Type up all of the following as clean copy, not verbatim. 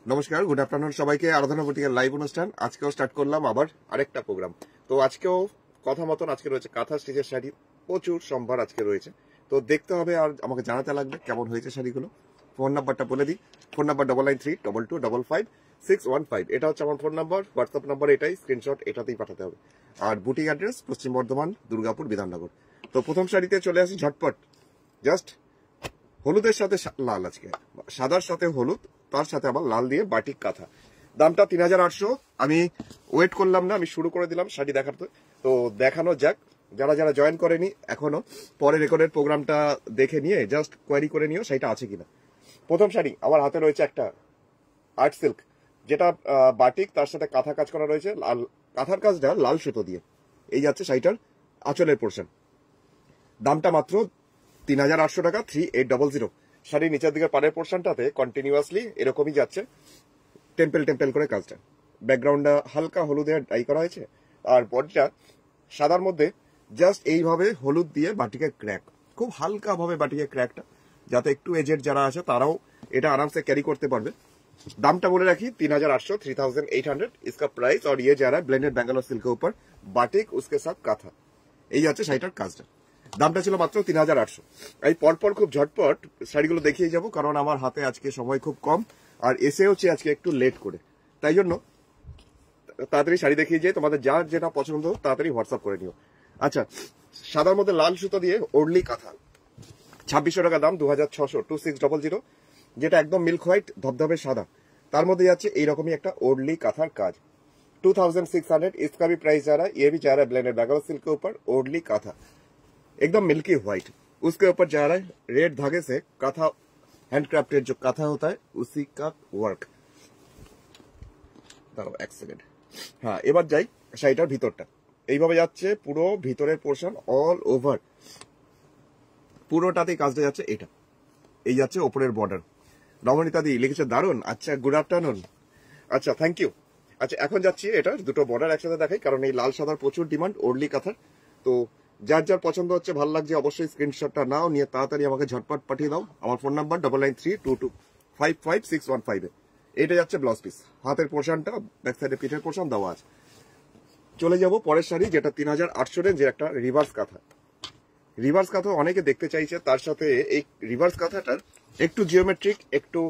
নমস্কার, good afternoon সবাইকে। আরাধনা বুটিকের লাইভ অনুষ্ঠান আজকেও স্টার্ট করলাম আবার আরেকটা প্রোগ্রাম। তো আজকেও কথা মতন আজকে রয়েছে কাঁথা স্টিচের শাড়ি, প্রচুর সম্ভার আজকে রয়েছে। তো দেখতে হবে আর আমাকে জানাতে লাগবে কেমন হয়েছে শাড়িগুলো। ফোন নাম্বারটা বলে দিই, ফোন নাম্বার 9932255615। এটা হচ্ছে আমার ফোন নাম্বার, হোয়াটসঅ্যাপ নাম্বার এটাই, স্ক্রিনশট এটাতেই পাঠাতে হবে। আর বুটিক অ্যাড্রেস পশ্চিম বর্ধমান, দুর্গাপুর, বিধাননগর। তো প্রথম শাড়িতে চলে আসি ঝটপট। জাস্ট হলুদের সাথে লাল, আজকে সাদার সাথে হলুদ, তার সাথে আবার লাল দিয়ে বাটিক কাঁথা। দামটা 3800। আমি ওয়েট করলাম না, আমি শুরু করে দিলাম শাড়ি দেখাতে। তো দেখানো যাক, যারা যারা জয়েন করেনি এখনো, পরে রেকর্ডের প্রোগ্রামটা দেখে নিয়ে জাস্ট কোয়ারি করে নিও শাড়িটা আছে কিনা। প্রথম শাড়ি আমার হাতে রয়েছে একটা আর্ট সিল্ক, যেটা বাটিক, তার সাথে কাঁথা কাজ করা রয়েছে। লাল কাঁথার কাজটা লাল সুতো দিয়ে। এই যাচ্ছে শাড়িটার আঁচলের পোর্শন। দামটা মাত্র 3800 টাকা, 3800। শাড়ির নিচের দিকের পাড়ের পোর্শনটাতে কন্টিনিউয়াসলি এরকমই যাচ্ছে টেম্পেল টেম্পেল করে কাজটা। ব্যাকগ্রাউন্ডটা হালকা হলুদে ডাই করা হয়েছে, আর বডিটা সাদার মধ্যে জাস্ট এইভাবে হলুদ দিয়ে বাটিকের ক্র্যাক, খুব হালকা ভাবে বাটিকের ক্র্যাকটা, যাতে একটু এজেড যারা আছে তারাও এটা আরামসে ক্যারি করতে পারবে। दामटा बोले रखी 3800, 3800 इसका प्राइस। और ये जा रहा है ब्लेंडेड बेंगलोर सिल्क के ऊपर बाटिक, उसके साथ काथा। এই যাচ্ছে শাড়িটার কাজটা। দামটা ছিল মাত্র 3800। এই পরপর খুব ঝটপট শাড়িগুলো দেখিয়ে যাব, কারণ আমার হাতে আজকে সময় খুব কম, আর এসে হচ্ছে আজকে একটু লেট করে। তাই জন্য তাড়াতাড়ি শাড়ি দেখিয়ে যাই, তোমাদের যার যেটা পছন্দ তাড়াতাড়ি হোয়াটসঅ্যাপ করে নিও। আচ্ছা, সাদার মধ্যে লাল সুতো দিয়ে ওড়লি কাঁথা, 2600 টাকা দাম, 2600, 2600, যেটা একদম মিল্ক হোয়াইট ধবধবে সাদা, তার মধ্যে যাচ্ছে এইরকমই একটা ओढ़ली काथार काज। 2600 इसका भी प्राइस जा रहा है। ये भी जा रहा है ब्लेंडेड बेंगलोर सिल्क के ऊपर ओढ़ली काथा, एकदम मिल्की व्हाइट। उसके ऊपर जा रहा है रेड धागे से काथा, हैंडक्राफ्टेड जो काथा होता है उसी का वर्क। দাঁড়াও এক সেকেন্ড। হ্যাঁ, এবার যাই শাড়িটার ভিতরটা। এইভাবে যাচ্ছে পুরো ভিতরের পোর্শন, অল ওভার পুরোটাতেই কাজটা যাচ্ছে। এটা এই যাচ্ছে ওপরের বর্ডার। নবনীতা দি লিখেছে দারুন। আচ্ছা, গুড আফটারনুন। আচ্ছা, থ্যাংক ইউ। আচ্ছা, এখন যাচ্ছি এটা দুটো বর্ডার একসাথে দেখাই, কারণ এই লাল সাদার প্রচুর ডিমান্ড ওড়লি কাঁথার। তো যার যার পছন্দ হচ্ছে, ভালো লাগছে, অবশ্যই স্ক্রিনশটটা নাও, নিয়ে তাড়াতাড়ি আমাকে ঝটপট পাঠিয়ে দাও। আমার ফোন নাম্বার 9932255615। এটা যাচ্ছে ব্লাউজ পিস, হাতের পোর্শনটা, ব্যাক সাইডে পিঠের পোর্শন দেওয়া আছে। চলে যাব পরের শাড়ি, যেটা 3800 রেঞ্জ, একটা রিভার্স কাঁথা। রিভার্স কাঁথা অনেকে দেখতে চাইছে, তার সাথে এই রিভার্স কাঁথাটার একটু জিওমেট্রিক, একটু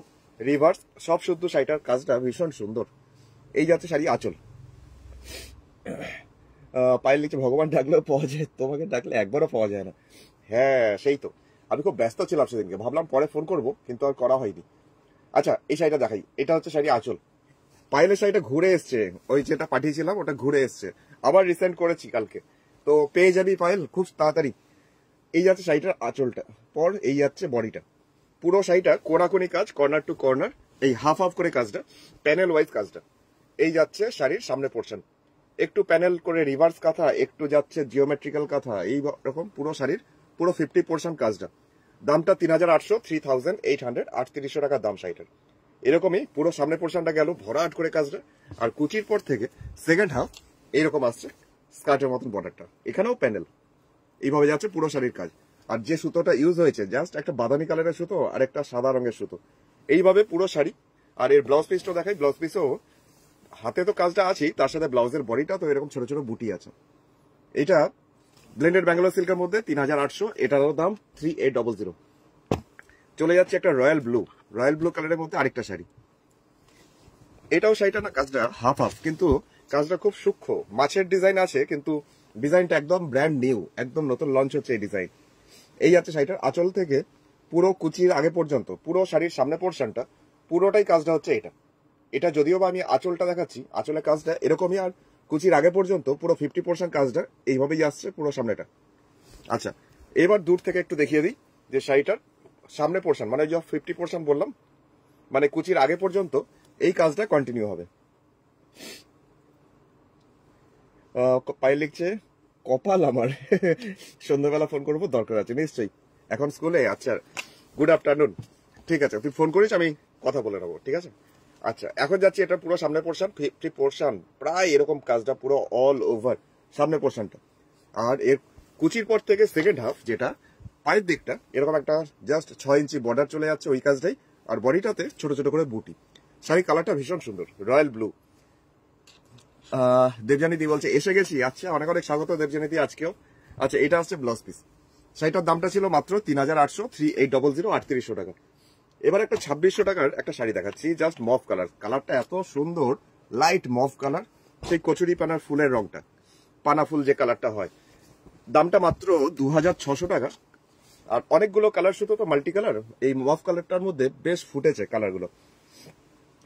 রিভার্স, সব শুদ্ধ শাড়িটার কাজটা ভীষণ সুন্দর। এই যাচ্ছে শাড়ি আঁচল। পায়ের নিচে ভগবান ডাকলেও পাওয়া যায়, তোমাকে ডাকলে একবারও পাওয়া যায় না। হ্যাঁ, সেই তো, আমি খুব ব্যস্ত ছিলাম সেদিনকে, ভাবলাম পরে ফোন করব, কিন্তু আর করা হয়নি। আচ্ছা, এই শাড়িটা দেখাই। এটা হচ্ছে শাড়ি আঁচল। পায়েলের শাড়িটা ঘুরে এসছে, ওই যেটা পাঠিয়েছিলাম ওটা ঘুরে এসছে, আবার রিসেন্ট করেছি কালকে। তো পেয়ে যাবি পায়েল খুব তাড়াতাড়ি। এই যাচ্ছে শাড়িটার আঁচলটা, পর এই যাচ্ছে বডিটা। পুরো শাড়িটা কোনাকুনি কাজ, কর্নার টু কর্নার, এই হাফ হাফ করে কাজটা, প্যানেল ওয়াইজ কাজটা। এই যাচ্ছে শাড়ির সামনে পোর্শন, একটু প্যানেল করে রিভার্স কাঁথা, একটু যাচ্ছে জিওমেট্রিক্যাল কাঁথা, এই রকম পুরো শাড়ির পুরো 50% কাজটা। দামটা 3800, 3800, 3800 টাকা দাম শাড়িটার। এরকমই পুরো সামনে পোর্শনটা গেল ভরাট করে কাজটা, আর কুচির পর থেকে সেকেন্ড হাফ এইরকম আসছে স্কার্টের মতন বর্ডারটা, এখানেও প্যানেল। এইভাবে যাচ্ছে পুরো শাড়ির কাজ। আর যে সুতোটা ইউজ হয়েছে জাস্ট একটা বাদামি কালারের সুতো আর একটা সাদা রঙের সুতো, এইভাবে পুরো শাড়ি। আর এর ব্লাউজ পিসটাও দেখাই। ব্লাউজ পিসও হাতে তো কাজটা আছেই, তার সাথে ব্লাউজের বডিটা তো এরকম ছোট ছোট বুটি আছে। এটা ব্লেন্ডেড ব্যাঙ্গালোর সিল্কের মধ্যে 3800, এটারও দাম 3800। চলে যাচ্ছে একটা রয়্যাল ব্লু, রয়্যাল ব্লু কালারের মধ্যে আরেকটা শাড়ি। এটাও শাড়িটা না কাজটা হাফ হাফ, কিন্তু কাজটা খুব সূক্ষ্ম, মাছের ডিজাইন আছে, কিন্তু ডিজাইনটা একদম ব্র্যান্ড নিউ, একদম নতুন লঞ্চ হচ্ছে এই ডিজাইন। এই যাচ্ছে শাড়িটার আঁচল থেকে পুরো কুচির আগে পর্যন্ত, পুরো শাড়ির সামনে পোর্শনটা পুরোটাই কাজটা হচ্ছে এটা। এটা যদিও বা আমি আঁচলটা দেখাচ্ছি, আঁচলের কাজটা এরকমই, আর কুচির আগে পর্যন্ত পুরো 50% কাজটা এইভাবেই আসছে পুরো সামনেটা। আচ্ছা, এবার দূর থেকে একটু দেখিয়ে দিই যে শাড়িটার সামনে পোর্শন, মানে যে 50% বললাম, মানে কুচির আগে পর্যন্ত এই কাজটা কন্টিনিউ হবে। পায়ে লিখছে কপাল আমার, সন্ধ্যাবেলা ফোন করবো, দরকার আছে নিশ্চয়ই, এখন স্কুলে। আচ্ছা, গুড আফটারনুন। ঠিক আছে, তুই ফোন করিস, আমি কথা বলে নেবো, ঠিক আছে। আচ্ছা, এখন যাচ্ছি এটা পুরো সামনে পোর্শন, 50% প্রায় এরকম কাজটা পুরো অল ওভার সামনে পোর্শনটা। আর এর কুচির পর থেকে সেকেন্ড হাফ, যেটা পায়ের দিকটা এরকম একটা জাস্ট 6 ইঞ্চি বর্ডার চলে যাচ্ছে, ওই কাজটাই। আর বডিটাতে ছোট ছোট করে বুটি। শাড়ি কালারটা ভীষণ সুন্দর, রয়্যাল ব্লু। দেবজানী দি বলছে এসে গেছি। আচ্ছা, অনেক অনেক স্বাগত দেবজানী দি আজকেও। আচ্ছা, এটা হচ্ছে ব্লাউজ পিস। শাড়িটার দামটা ছিল মাত্র 3800, 3800, 3800 টাকা। এবার একটা 2600 টাকার একটা শাড়ি দেখাচ্ছি, জাস্ট মফ কালার। কালারটা এত সুন্দর, লাইট মফ কালার, সেই কচুরি পানার ফুলের রংটা, পানা ফুল যে কালারটা হয়। দামটা মাত্র 2600 টাকা। আর অনেকগুলো কালার, শুধু তো মাল্টি কালার, এই মফ কালারটার মধ্যে বেশ ফুটেছে কালারগুলো।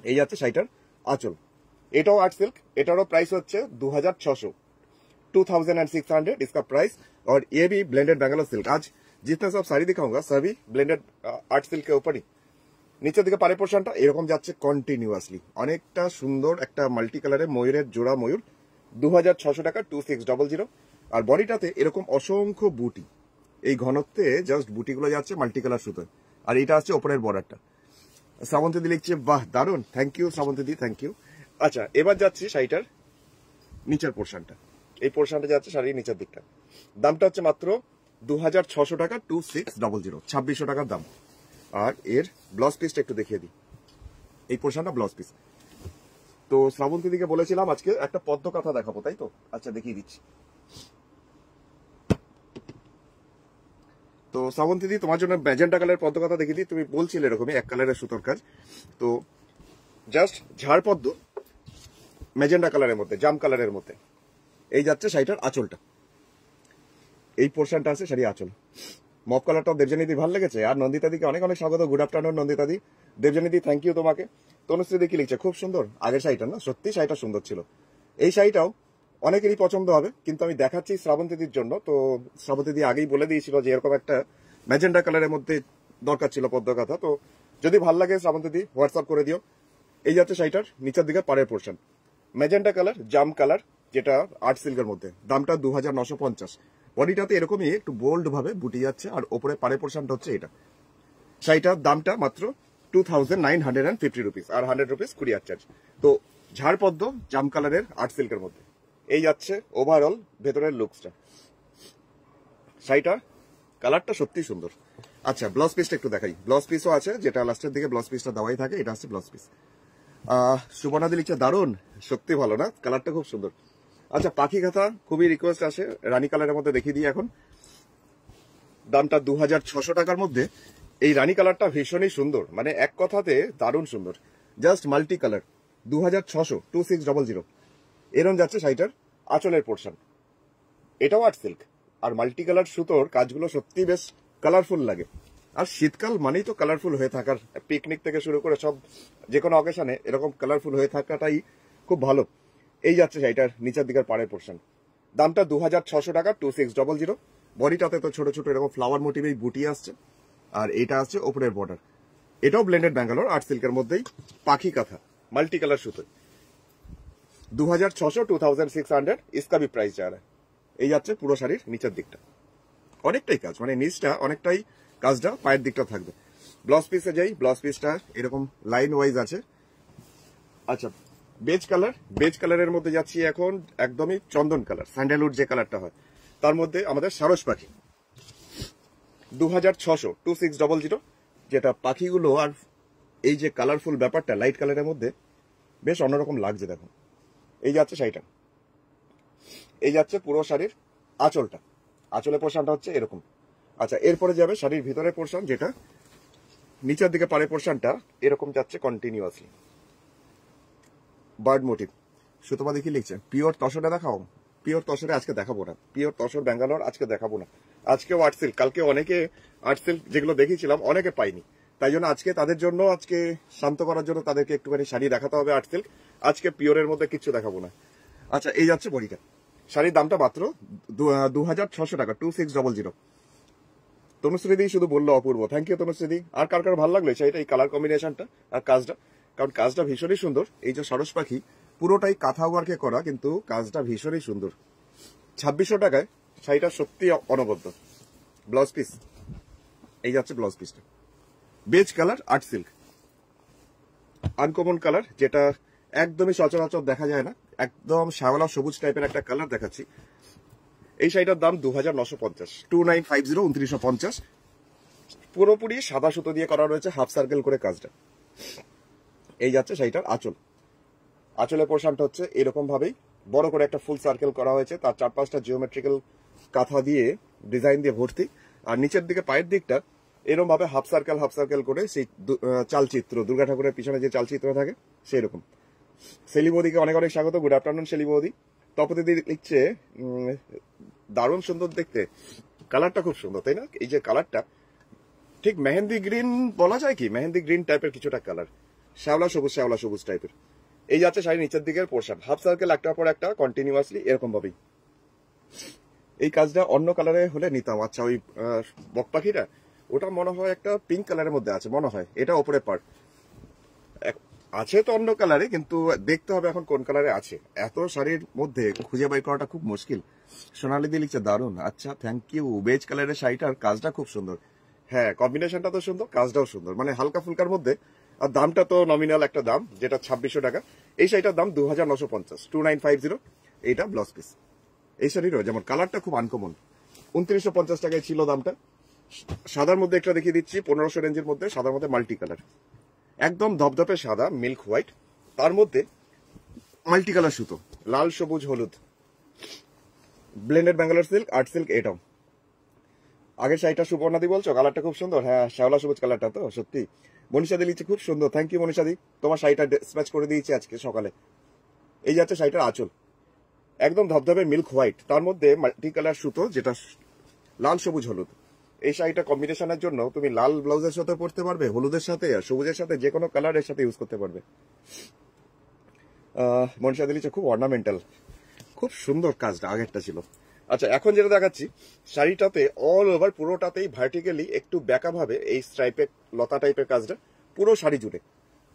এই যাচ্ছে শাড়িটার আঁচল, এটাও আর্ট সিল্ক, এটারও প্রাইস হচ্ছে 2600, 2600 इसका प्राइस। और ये भी ब्लेंडेड बेंगलोर सिल्क। आज जितने सब साड़ी दिखाऊंगा सभी ब्लेंडेड आर्ट सिल्क के ऊपर ही। নিচের দিকে পাড়ের পোর্শনটা এরকম যাচ্ছে কন্টিনিউয়াসলি, অনেকটা সুন্দর একটা মাল্টি কালারে ময়ূরের জোড়া ময়ূর, 2600 টাকা, 2600। আর বডিটাতে এরকম অসংখ্য বুটি, এই ঘনত্বে জাস্ট বুটিগুলো যাচ্ছে মাল্টি কালার সুতোয়। আর এটা আসছে ওপরের বর্ডারটা। শ্রাবন্তী দি লিখছে বাহ দারুন, থ্যাংক ইউ শ্রাবন্তী দি, থ্যাংক ইউ। আচ্ছা, এবার যাচ্ছি শাড়িটার নিচের পোর্শনটা। এই পোর্শনটা যাচ্ছে শাড়ির নিচের দিকটা। দামটা হচ্ছে মাত্র 2600 টাকা, 2600, 2600 টাকার দাম। আর এর ব্লাউজ পিসটা একটু দেখিয়ে দিই। এই পোর্শনটা ব্লাউজ পিস। তো শ্রাবন্তী দিকে বলেছিলাম আজকে একটা পদ্ম কাঁথা দেখাবো, তাই তো? আচ্ছা, দেখিয়ে দিচ্ছি। তো শ্রাবন্তী দি, তোমার জন্য ম্যাজেন্টা কালারের পদ্ম কাঁথা দেখিয়ে দিই। তুমি বলছিলে এরকমই এক কালারের সুতোর কাজ। তো জাস্ট ঝাড় পদ্ম ম্যাজেন্টা কালারের মধ্যে, জাম কালারের মধ্যে। এই যাচ্ছে শাড়িটার আঁচলটা, এই পোর্শনটা আছে শাড়ি আঁচল। মফ কালারটা দেবজানীদি ভালো লেগেছে। আর নন্দিতাদিকে অনেক অনেক স্বাগত, গুড আফটারনুন নন্দিতাদি। দেবজানীদি থ্যাংক ইউ তোমাকে। তনুশ্রী কি লিখছে, খুব সুন্দর আগের শাড়িটা না, সত্যি শাড়িটা সুন্দর ছিল। এই শাড়িটাও অনেকেরই পছন্দ হবে, কিন্তু আমি দেখাচ্ছি শ্রাবন্তীদির জন্য। তো শ্রাবন্তীদি আগেই বলে দিয়েছিল যে এরকম একটা ম্যাজেন্ডা কালারের মধ্যে দরকার ছিল পদ্ম কাঁথা। তো যদি ভালো লাগে শ্রাবন্তীদি হোয়াটসঅ্যাপ করে দিও। এই যাচ্ছে শাড়িটার নিচের দিকে পাড়ের পোর্শন, ম্যাজেন্ডা কালার, জাম কালার, যেটা আর্ট সিল্কের মধ্যে। দামটা 2950। বডিটাতে এরকমই একটু বোল্ড ভাবে বুটি যাচ্ছে। আর ওপরে পাড়ের পোর্শনটা হচ্ছে এটা। শাড়িটার দামটা মাত্র 2950 রুপিস, আর 100 রুপিস কুরিয়ার চার্জ। তো ঝাড়পদ্ম জাম কালারের আর্ট সিল্কের মধ্যে এই যাচ্ছে ওভারঅল ভেতরের লুকসটা। শাড়িটা কালারটা সত্যি সুন্দর। আচ্ছা, ব্লাউজ পিসটা একটু দেখাই। ব্লাউজ পিসও আছে, যেটা লাস্টের দিকে ব্লাউজ পিসটা দেওয়াই থাকে। এটা হচ্ছে ব্লাউজ পিস। সুবর্ণাদি লিখছে দারুন, সত্যি ভালো না, কালারটা খুব সুন্দর। আচ্ছা, পাখি কাঁথা খুবই রিকোয়েস্ট আসে, রানী কালারের মধ্যে দেখিয়ে দিই এখন। দামটা 2600 টাকার মধ্যে। এই রানী কালারটা ভীষণই সুন্দর, মানে এক কথাতে দারুণ সুন্দর, জাস্ট মাল্টি কালার। 2600, 2600। এরম যাচ্ছে শাড়িটার আঁচলের পোর্শন। এটাও আর্ট সিল্ক, আর মাল্টি কালার সুতোর কাজগুলো সত্যি বেশ কালারফুল লাগে। আর শীতকাল মানেই তো কালারফুল হয়ে থাকার, পিকনিক থেকে শুরু করে সব যে কোনো অকেশনে এরকম কালারফুল হয়ে থাকাটাই খুব ভালো। এই যাচ্ছে শাড়িটার নিচের দিকের পাড়ের পোর্শন। দামটা 2600 টাকা, 2600। বডিটাতে তো ছোট ছোট এরকম ফ্লাওয়ার মোটিভেই বুটি আসছে। আর এটা আসছে ওপরের বর্ডার। এটাও ব্লেন্ডেড ব্যাঙ্গালোর আর্ট সিল্কের মধ্যেই, পাখি কাঁথা মাল্টি কালার সুতো। 2600, 2600 इसका भी प्राइस जा रहा है। এই যাচ্ছে পুরো শাড়ির নিচের দিকটা, অনেকটাই কাজ, মানে নিচটা অনেকটাই কাজটা পায়ের দিকটা থাকবে। ব্লাউজ পিসে যাই, ব্লাউজ পিসটা এরকম লাইন ওয়াইজ আছে। আচ্ছা, বেজ কালার, বেজ কালারের মধ্যে যাচ্ছি এখন একদমই চন্দন কালার, স্যান্ডেলউড যে কালারটা হয়, তার মধ্যে আমাদের সারস পাখি। 2600, 2600, যেটা পাখিগুলো আর এই যে কালারফুল ব্যাপারটা লাইট কালারের মধ্যে বেশ অন্যরকম লাগছে। দেখো, এই যাচ্ছে শাড়িটা, এই যাচ্ছে পুরো শাড়ির আঁচলটা। আঁচলের পোর্শনটা হচ্ছে এরকম। আচ্ছা, এরপরে যাবে শাড়ির ভিতরের পোর্শন, যেটা নিচের দিকে পাড়ের পোর্শনটা এরকম যাচ্ছে কন্টিনিউয়াসলি, বার্ড মোটিভ। সুতমা দেখি লিখছে পিওর তসরে দেখাও। পিওর তসরে আজকে দেখাবো না, পিওর তসর ব্যাঙ্গালোর আজকে দেখাবো না। আজকেও আর্ট সিল্ক, কালকে অনেকে আর্ট সিল্ক যেগুলো দেখিয়েছিলাম অনেকে পাইনি, তাই জন্য আজকে তাদের জন্য, আজকে শান্ত করার জন্য তাদেরকে একটুখানি শাড়ি দেখাতে হবে আর্ট সিল্ক। আজকে পিওরের মধ্যে কিচ্ছু দেখাবো না। আচ্ছা, এই যাচ্ছে বডিটা। শাড়ির দামটা মাত্র 2600 টাকা, 2600। তনুশ্রীদি শুধু বললো অপূর্ব, থ্যাংক ইউ তনুশ্রীদি। আর কার কার ভালো লাগলো শাড়িটা, এই কালার কম্বিনেশনটা আর কাজটা? কারণ কাজটা ভীষণই সুন্দর। এই যে সরস পাখি পুরোটাই কাঁথা ওয়ার্কে করা, কিন্তু কাজটা ভীষণই সুন্দর। 2600 টাকায় শাড়িটা সত্যি অনবদ্য। ব্লাউজ পিস, এই যাচ্ছে ব্লাউজ পিসটা, beige colour art silk, uncommon colour, যেটা একদমই সচরাচর দেখা যায় না, একদম শ্যাওলা সবুজ টাইপের একটা কালার দেখাচ্ছি। এই শাড়িটার দাম 2950, 2950, 2950। পুরোপুরি সাদা সুতো দিয়ে করা রয়েছে, হাফ সার্কেল করে কাজটা। এই যাচ্ছে শাড়িটার আঁচল। আঁচলের পোর্শনটা হচ্ছে এরকম ভাবেই বড় করে একটা ফুল সার্কেল করা হয়েছে, তার 4-5টা জিওমেট্রিক্যাল কাঁথা দিয়ে ডিজাইন দিয়ে ভর্তি। আর নিচের দিকে পায়ের দিকটা এরকম ভাবে হাফ সার্কেল করে সেই চালচিত্র, দুর্গা ঠাকুরের পিছনে যে চালচিত্র থাকে সেই রকম। সেলি বৌদিকে অনেক অনেক স্বাগত। গুড আফটারনুন সেলি বৌদি। তপতিদি লিখছে দারুণ সুন্দর দেখতে, কালারটা খুব সুন্দর, তাই না? এই যে কালারটা ঠিক মেহেন্দি গ্রিন বলা যায় কি, মেহেন্দি গ্রিন টাইপের কিছুটা কালার, শ্যাওলা সবুজ টাইপের। এই যাচ্ছে শাড়ির নিচের দিকের পোর্শন, হাফ সার্কেল একটার পর একটা কন্টিনিউয়াসলি এরকম ভাবেই। এই কাজটা অন্য কালারে হলে নিতাম। আচ্ছা, ওই বক পাখিটা ওটা মনে হয় একটা পিঙ্ক কালারের মধ্যে আছে মনে হয়, এটা ওপরে পার্ট আছে তো অন্য কালারে, কিন্তু দেখতে হবে এখন কোন কালারে আছে। এত শাড়ির মধ্যে খুঁজে বাই করাটা খুব মুশকিল। সোনালি দি লিখছে দারুন। আচ্ছা, থ্যাংক ইউ। বেজ কালারের শাড়িটার কাজটা খুব সুন্দর। হ্যাঁ, কম্বিনেশনটা তো সুন্দর, কাজটাও সুন্দর, মানে হালকা ফুলকার মধ্যে। আর দামটা তো নমিনাল একটা দাম, যেটা 2600 টাকা। এই শাড়িটার দাম 2950, 2950। এইটা ব্লাউজ পিস। এই শাড়িরও যেমন কালারটা খুব আনকমন, 2950 টাকায় ছিল দামটা। সাদার মধ্যে একটা দেখিয়ে দিচ্ছি, 1500 রেঞ্জের মধ্যে, সাদার মধ্যে মাল্টি কালার, একদম ধপধপে সাদা মিল্ক হোয়াইট, তার মধ্যে মাল্টি কালার সুতো, লাল সবুজ হলুদ, blended Bangalore silk, art silk. এটাও আগের শাড়িটা সুবর্ণাদি বলছো, কালারটা খুব সুন্দর। হ্যাঁ, শ্যাওলা সবুজ কালারটা তো সত্যি। মনীষাদি লিখছে খুব সুন্দর, থ্যাংক ইউ মনীষাদি। তোমার শাড়িটা ডিসপ্যাচ করে দিয়েছি আজকে সকালে। এই যাচ্ছে শাড়িটার আঁচল, একদম ধপধপে মিল্ক হোয়াইট, তার মধ্যে মাল্টি কালার সুতো, যেটা লাল সবুজ হলুদ। এই শাড়িটা কম্বিনেশনের জন্য তুমি লাল ব্লাউজের সাথে পরতে পারবে, হলুদের সাথে, সবুজের সাথে, যে কোনো কালারের সাথে ইউজ করতে পারবে। মনীষা দিলিছে খুব অর্নামেন্টাল, খুব সুন্দর কাজটা আগেরটা ছিল। আচ্ছা, এখন যেটা দেখাচ্ছি, শাড়িটাতে অল ওভার পুরোটাতেই ভার্টিক্যালি একটু ব্যাকা ভাবে এই স্ট্রাইপের লতা টাইপের কাজটা পুরো শাড়ি জুড়ে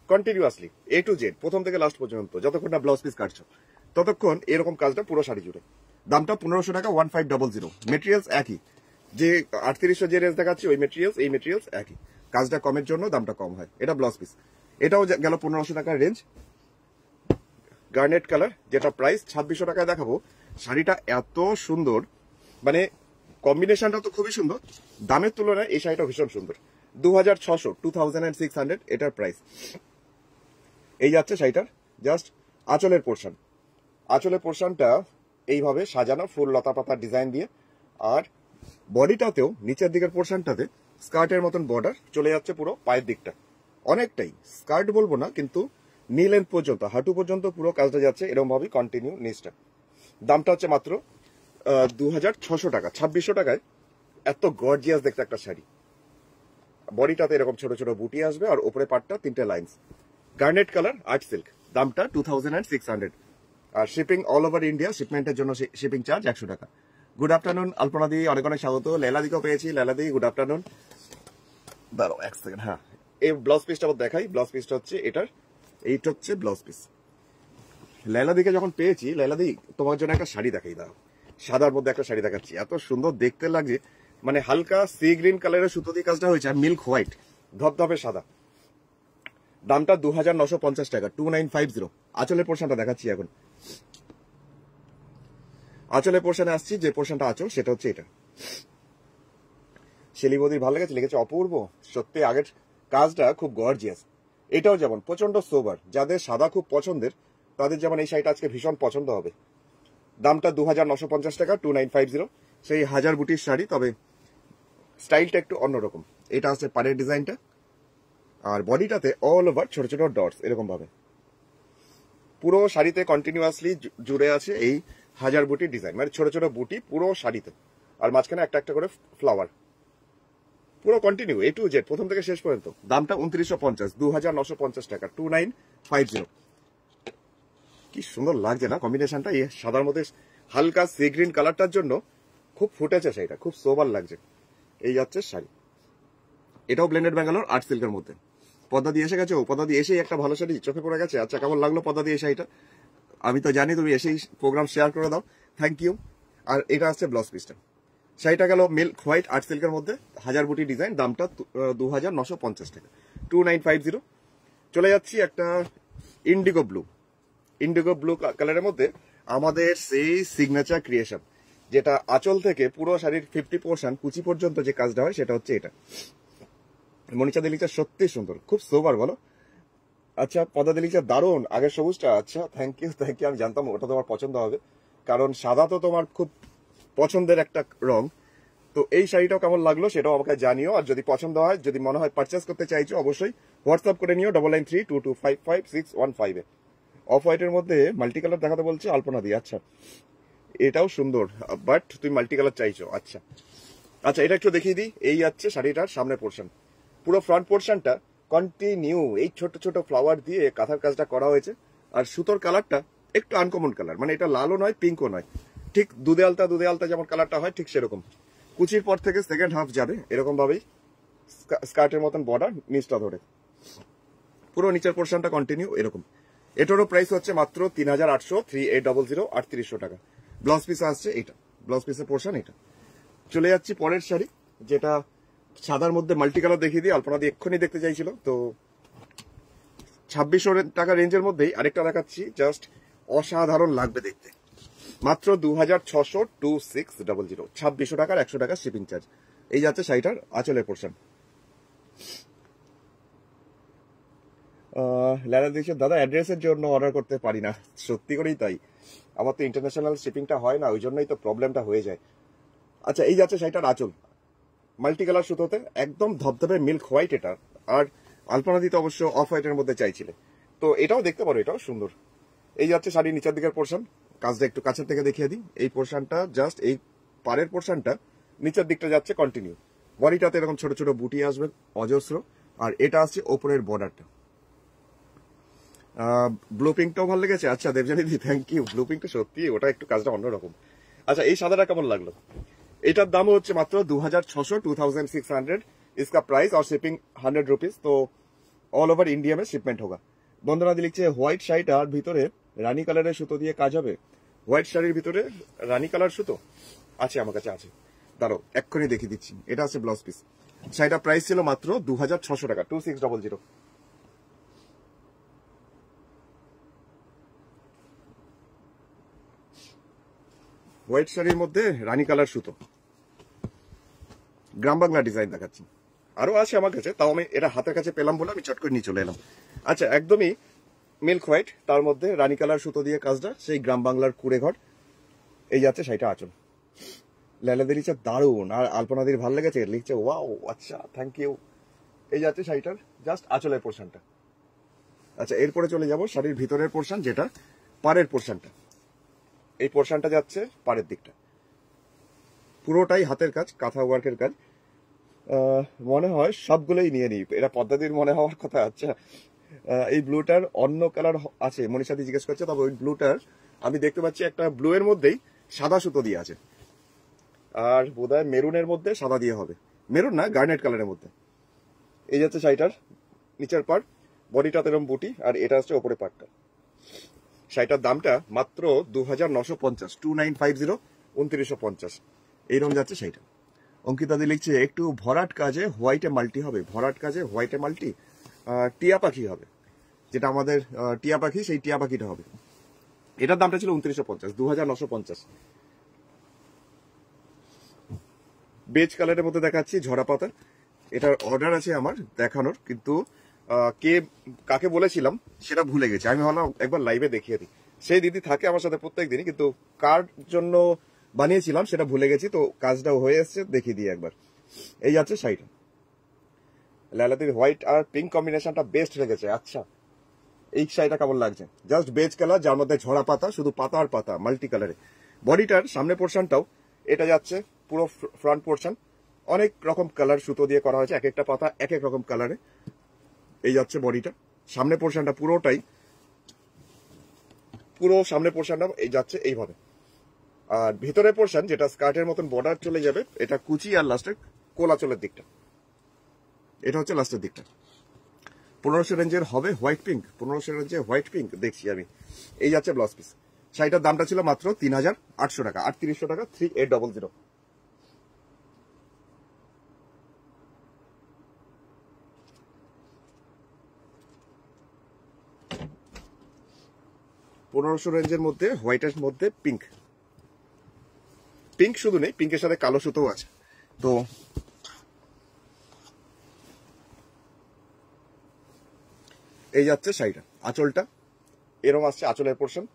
কন্টিনিউয়াসলি A to Z, প্রথম থেকে লাস্ট পর্যন্ত, যতক্ষণ না ব্লাউজ পিস কাটছো ততক্ষণ এরকম কাজটা পুরো শাড়ি জুড়ে। দামটা 1500 টাকা, 1500। মেটেরিয়ালস একই, যে 3800 যে রেঞ্জ দেখাচ্ছি ওই মেটেরিয়ালস, এই মেটেরিয়ালস একই। কাজটা কমের জন্য দামটা কম হয়। এটা ব্লাউজ পিস, এটাও গেল 1500 টাকার রেঞ্জ। গার্নেট কালার, যেটা প্রাইস 2600 টাকায় দেখাবো। শাড়িটা এত সুন্দর, মানে কম্বিনেশনটা তো খুবই সুন্দর, দামের তুলনায় এই শাড়িটা ভীষণ সুন্দর। 2600, 2600 এটার প্রাইস। এই যাচ্ছে শাড়িটার জাস্ট আঁচলের পোর্শন। আঁচলের পোর্শনটা এইভাবে সাজানো ফুল লতা পাতা ডিজাইন দিয়ে, আর বডিটাতেও নিচের দিকের পোর্শনটাতে স্কার্টের মতন বর্ডার চলে যাচ্ছে পুরো পায়ের দিকটা, অনেকটাই স্কার্ট বলবো না, কিন্তু নি লেন্থ পর্যন্ত, হাঁটু পর্যন্ত পুরো কাজটা যাচ্ছে এরকম ভাবে কন্টিনিউ নিচটা। দামটা হচ্ছে মাত্র 2600 টাকা। 2600 টাকায় এত গর্জিয়াস দেখতে একটা শাড়ি। বডিটাতে এরকম ছোট ছোট বুটি আসবে, আর ওপরে পাটটা 3টে lines, garnet colour, art silk. দামটা 2600। আর শিপিং অল ওভার ইন্ডিয়া, শিপমেন্টের জন্য শিপিং চার্জ 100 টাকা। গুড আফটারনুন আলপনা দি, অনেক অনেক স্বাগত। লেলাদিকেও পেয়েছি, লেলাদি গুড আফটারনুন। দাঁড়াও এক সেকেন্ড। হ্যাঁ, এই ব্লাউজ পিসটা আবার দেখাই। ব্লাউজ পিসটা হচ্ছে এটার, এইটা হচ্ছে ব্লাউজ পিস। লেলাদিকে যখন পেয়েছি, লেলাদি তোমার জন্য একটা শাড়ি দেখাই, দাও সাদার মধ্যে একটা শাড়ি দেখাচ্ছি, এত সুন্দর দেখতে লাগছে, মানে হালকা সি গ্রিন কালারের সুতো দিয়ে কাজটা হয়েছে, আর মিল্ক হোয়াইট ধপধপে সাদা। দামটা 2950 টাকা, 2950। আঁচলের পোর্শনটা দেখাচ্ছি এখন। আঁচলের পোর্শনে আসছি, যে পোর্শনটা আঁচল সেটা হচ্ছে এটা। শেলিবদির ভালো লেগেছে, লিখেছে অপূর্ব। সত্যি আগের কাজটা খুব গর্জিয়াস। এটাও যেমন প্রচন্ড সোবার, যাদের সাদা খুব পছন্দের তাদের যেমন এই শাড়িটা আজকে ভীষণ পছন্দ হবে। দামটা 2950 টাকা, 2950। সেই হাজার বুটির শাড়ি, তবে স্টাইলটা একটু অন্যরকম। এটা আছে পাড়ের ডিজাইনটা, আর বডিটাতে অল ওভার ছোট ছোট ডটস এরকম ভাবে পুরো শাড়িতে কন্টিনিউয়াসলি জুড়ে আছে এই হাজার বুটির ডিজাইন, মানে ছোট ছোট বুটি পুরো শাড়িতে, আর মাঝখানে একটা একটা করে ফ্লাওয়ার, পুরো কন্টিনিউ A to Z প্রথম থেকে শেষ পর্যন্ত। দামটা 2950, 2950 টাকা, 2950। কি সুন্দর লাগছে না কম্বিনেশনটা, এই সাদার মধ্যে হালকা সি গ্রিন কালারটার জন্য খুব ফুটেছে শাড়িটা, খুব সোবার লাগছে। এই যাচ্ছে শাড়ি, এটাও ব্লেন্ডেড ব্যাঙ্গালোর আর্ট সিল্কের মধ্যে। পদ্মা দিয়ে এসে গেছে, ও পদ্মা দিয়ে এসেই একটা ভালো শাড়ি চোখে পড়ে গেছে। আচ্ছা, কেমন লাগলো পদ্মা দিয়ে শাড়িটা? আমি তো জানি তুমি এসেই প্রোগ্রাম শেয়ার করে দাও, থ্যাংক ইউ। আর এটা আসছে ব্লাউজ পিসটা। শাড়িটা গেল মিল্ক হোয়াইট আর্ট সিল্কের মধ্যে, হাজার বুটি ডিজাইন। দামটা 2950 টাকা, 2950। চলে যাচ্ছি একটা ইন্ডিগো ব্লু। ইন্ডিগো ব্লু কালারের মধ্যে আমাদের সেই সিগনেচার ক্রিয়েশন, যেটা আঁচল থেকে পুরো শাড়ির 50% কুচি পর্যন্ত যে কাজটা হয়, সেটা হচ্ছে এটা। মনীষা দিলিটা সত্যি সুন্দর, খুব সোবার বলো। আচ্ছা পদ্মা লিখছে দারুণ, আগের সবুজটা, আচ্ছা থ্যাংক ইউ থ্যাংক ইউ, আমি জানতাম ওটা তোমার পছন্দ হবে, কারণ সাদা তো তোমার খুব পছন্দের একটা রং। তো এই শাড়িটাও কেমন লাগলো সেটাও আমাকে জানিও, আর যদি পছন্দ হয়, যদি মনে হয় পারচেস করতে চাইছো, অবশ্যই হোয়াটসঅ্যাপ করে নিও 9932255615 অফ হোয়াইটের মধ্যে মাল্টি কালার দেখাতে বলছে আলপনা দিয়ে। আচ্ছা এটাও সুন্দর, বাট তুমি মাল্টি কালার চাইছো। আচ্ছা আচ্ছা এটা একটু দেখিয়ে দিই। এই যাচ্ছে শাড়িটার সামনের পোর্শন, পুরো ফ্রন্ট পোর্শনটা কন্টিনিউ এই ছোট ছোট ফ্লাওয়ার দিয়ে কাঁথার কাজটা করা হয়েছে। আর সুতোর কালারটা একটু আনকমন কালার, মানে এটা লালও নয় পিঙ্কও নয়, ঠিক দুধে আলতা যেমন কালারটা হয় ঠিক সেরকম। কুচির পর থেকে সেকেন্ড হাফ যাবে এরকম ভাবেই, স্কার্টের মতন বর্ডার নিচটা ধরে, পুরো নিচের পোর্শনটা কন্টিনিউ এরকম। এটারও প্রাইস হচ্ছে মাত্র 3800, 3800, 3800 টাকা। ব্লাউজ পিস আসছে এটা, ব্লাউজ পিসের পোর্শন এটা। চলে যাচ্ছি পরের শাড়ি, যেটা সাদার মধ্যে মাল্টি কালার দেখিয়ে দিই, আলপনা দিয়ে এক্ষুনি দেখতে চাইছিল। তো 2600 টাকা রেঞ্জের মধ্যেই আরেকটা দেখাচ্ছি, জাস্ট অসাধারণ লাগবে দেখতে, মাত্র 2600, 2600, 2600 টাকার 100 টাকা শিপিং চার্জ। এই যাচ্ছে শাড়িটার আঁচলের পোর্শন। লালা দিয়েছে দাদা অ্যাড্রেসের জন্য অর্ডার করতে পারি না, সত্যি করেই তাই, আমার তো ইন্টারন্যাশনাল শিপিংটা হয় না, ওই জন্যই তো প্রবলেমটা হয়ে যায়। আচ্ছা এই যাচ্ছে শাড়িটার আঁচল, মাল্টি কালার সুতোতে একদম ধবধবে মিল্ক হোয়াইট এটা, আর আলপনা দিতে অবশ্য অফ হোয়াইটের মধ্যে চাইছিলে, তো এটাও দেখতে পারো, এটাও সুন্দর। এই যাচ্ছে শাড়ি নিচের দিকের পোর্শন, কাজটা একটু কাছের থেকে দেখিয়ে দিই। এই পোর্শনটা জাস্ট এই পাড়ের পোর্শনটা নিচের দিকটা যাচ্ছে কন্টিনিউ, বডিটাতে এরকম ছোট ছোট বুটি আসবে অজস্র, আর এটা আসছে ওপরের বর্ডারটা। ব্লু পিঙ্কটাও ভালো লেগেছে। আচ্ছা দেবজানি দি থ্যাংক ইউ, ব্লু পিঙ্কটা সত্যি ওটা একটু কাজটা অন্যরকম। আচ্ছা এই সাদাটা কেমন লাগলো? এটার দাম হচ্ছে মাত্র 2600, 2600 इसका प्राइस और शिपिंग 100 रुपीज, तो ऑल ओवर इंडिया में शिपमेंट होगा। বন্দনা দি লিখছে হোয়াইট শাড়িটা আর ভিতরে রানী কালারের সুতো দিয়ে কাজ হবে। হোয়াইট শাড়ির ভিতরে রানী কালার সুতো আছে, আমার কাছে আছে, দাঁড়ো এক্ষুনি দেখিয়ে দিচ্ছি। এটা আছে ব্লাউজ পিস, শাড়িটার প্রাইস ছিল মাত্র 2600 টাকা, 2600। হোয়াইট শাড়ির মধ্যে রানী কালার সুতো, গ্রাম বাংলা ডিজাইন দেখাচ্ছি, আরো আছে আমার কাছে, তাও আমি এটা হাতের কাছে পেলাম বলে আমি চট করে নিয়ে চলে এলাম। আচ্ছা একদমই মিল্ক হোয়াইট, তার মধ্যে রানী কালার সুতো দিয়ে কাজটা, সেই গ্রাম বাংলার কুড়ে ঘর। এই যাচ্ছে শাড়িটা আঁচল, লেলাদের লিখছে দারুণ, আর আলপনাদির ভালো লেগেছে, লিখছে ওয়াও আচ্ছা থ্যাংক ইউ। এই যাচ্ছে শাড়িটার জাস্ট আঁচলের পোর্শনটা। আচ্ছা এরপরে চলে যাব শাড়ির ভিতরের পোর্শন, যেটা পাড়ের পোর্শনটা। এই পোর্শনটা যাচ্ছে পাড়ের দিকটা, পুরোটাই হাতের কাজ, কাঁথা ওয়ার্কের কাজ। মনে হয় সবগুলোই নিয়ে নিই, এটা পদ্মাদির মনে হওয়ার কথা। আচ্ছা এই ব্লুটার অন্য কালার আছে, মনীষাদি জিজ্ঞেস করছে, তবে ওই ব্লুটার আমি দেখতে পাচ্ছি একটা ব্লু এর মধ্যেই সাদা সুতো দিয়ে আছে, আর বোধহয় মেরুনের মধ্যে সাদা দিয়ে হবে, মেরুন না গার্নেট কালারের মধ্যে। এই যাচ্ছে শাড়িটার নিচের পার্ট, বডিটাতে এরকম বুটি, আর এটা হচ্ছে ওপরে পার্টটা। শাড়িটার দামটা মাত্র 2950, 2950, 2950 এইরকম যাচ্ছে শাড়িটা। অঙ্কিতাদি লিখছে একটু ভরাট কাজে হোয়াইটে মাল্টি হবে, ভরাট কাজে হোয়াইটে মাল্টি, টিয়া পাখি হবে, যেটা আমাদের টিয়া পাখি, সেই টিয়া পাখিটা হবে। এটার দামটা ছিল 2950, 2950। বেজ কালারের মধ্যে দেখাচ্ছি ঝরা পাতা, এটার অর্ডার আছে আমার দেখানোর, কিন্তু কে কাকে বলেছিলাম সেটা ভুলে গেছি, আমি ভাবলাম একবার লাইভে দেখিয়ে দিই। সেই দিদি থাকে আমার সাথে প্রত্যেক দিনই, কিন্তু কার জন্য বানিয়েছিলাম সেটা ভুলে গেছি, তো কাজটা হয়ে এসছে, দেখিয়ে দিই একবার। এই যাচ্ছে শাড়িটা, লালাদির হোয়াইট আর পিঙ্ক কম্বিনেশনটা বেস্ট লেগেছে। আচ্ছা এই শাড়িটা কেমন লাগছে? জাস্ট বেজ কালার, যার মধ্যে ঝরা পাতা, শুধু পাতা আর পাতা মাল্টি কালারে। বডিটার সামনে পোর্শনটাও এটা যাচ্ছে পুরো ফ্রন্ট পোর্শন, অনেক রকম কালার সুতো দিয়ে করা হয়েছে, এক একটা পাতা এক এক রকম কালারে। এই যাচ্ছে বডিটা, সামনে পোর্শনটা পুরোটাই, পুরো সামনে পোর্শনটা এই যাচ্ছে এইভাবে। আর ভিতরের পোর্শন যেটা স্কার্টের মতন বর্ডার চলে যাবে, এটা কুচি আর লাস্টের কোলাচলের দিকটা, এটা হচ্ছে লাস্টের দিকটা। 1500 রেঞ্জের হবে হোয়াইট পিঙ্ক, 1500 রেঞ্জে হোয়াইট পিঙ্ক দেখছি আমি। এই যাচ্ছে ব্লাউজ পিস, শাড়িটার দামটা ছিল মাত্র 3800 টাকা, 3800 টাকা, 3800। 1500 রেঞ্জের মধ্যে হোয়াইটের মধ্যে পিঙ্ক, পিঙ্ক শুধু নেই, পিঙ্কের সাথে কালো সুতোও আছে। তো এই যাচ্ছে শাড়িটা, আঁচলটা এরকম আসছে আঁচলের পোর্শন।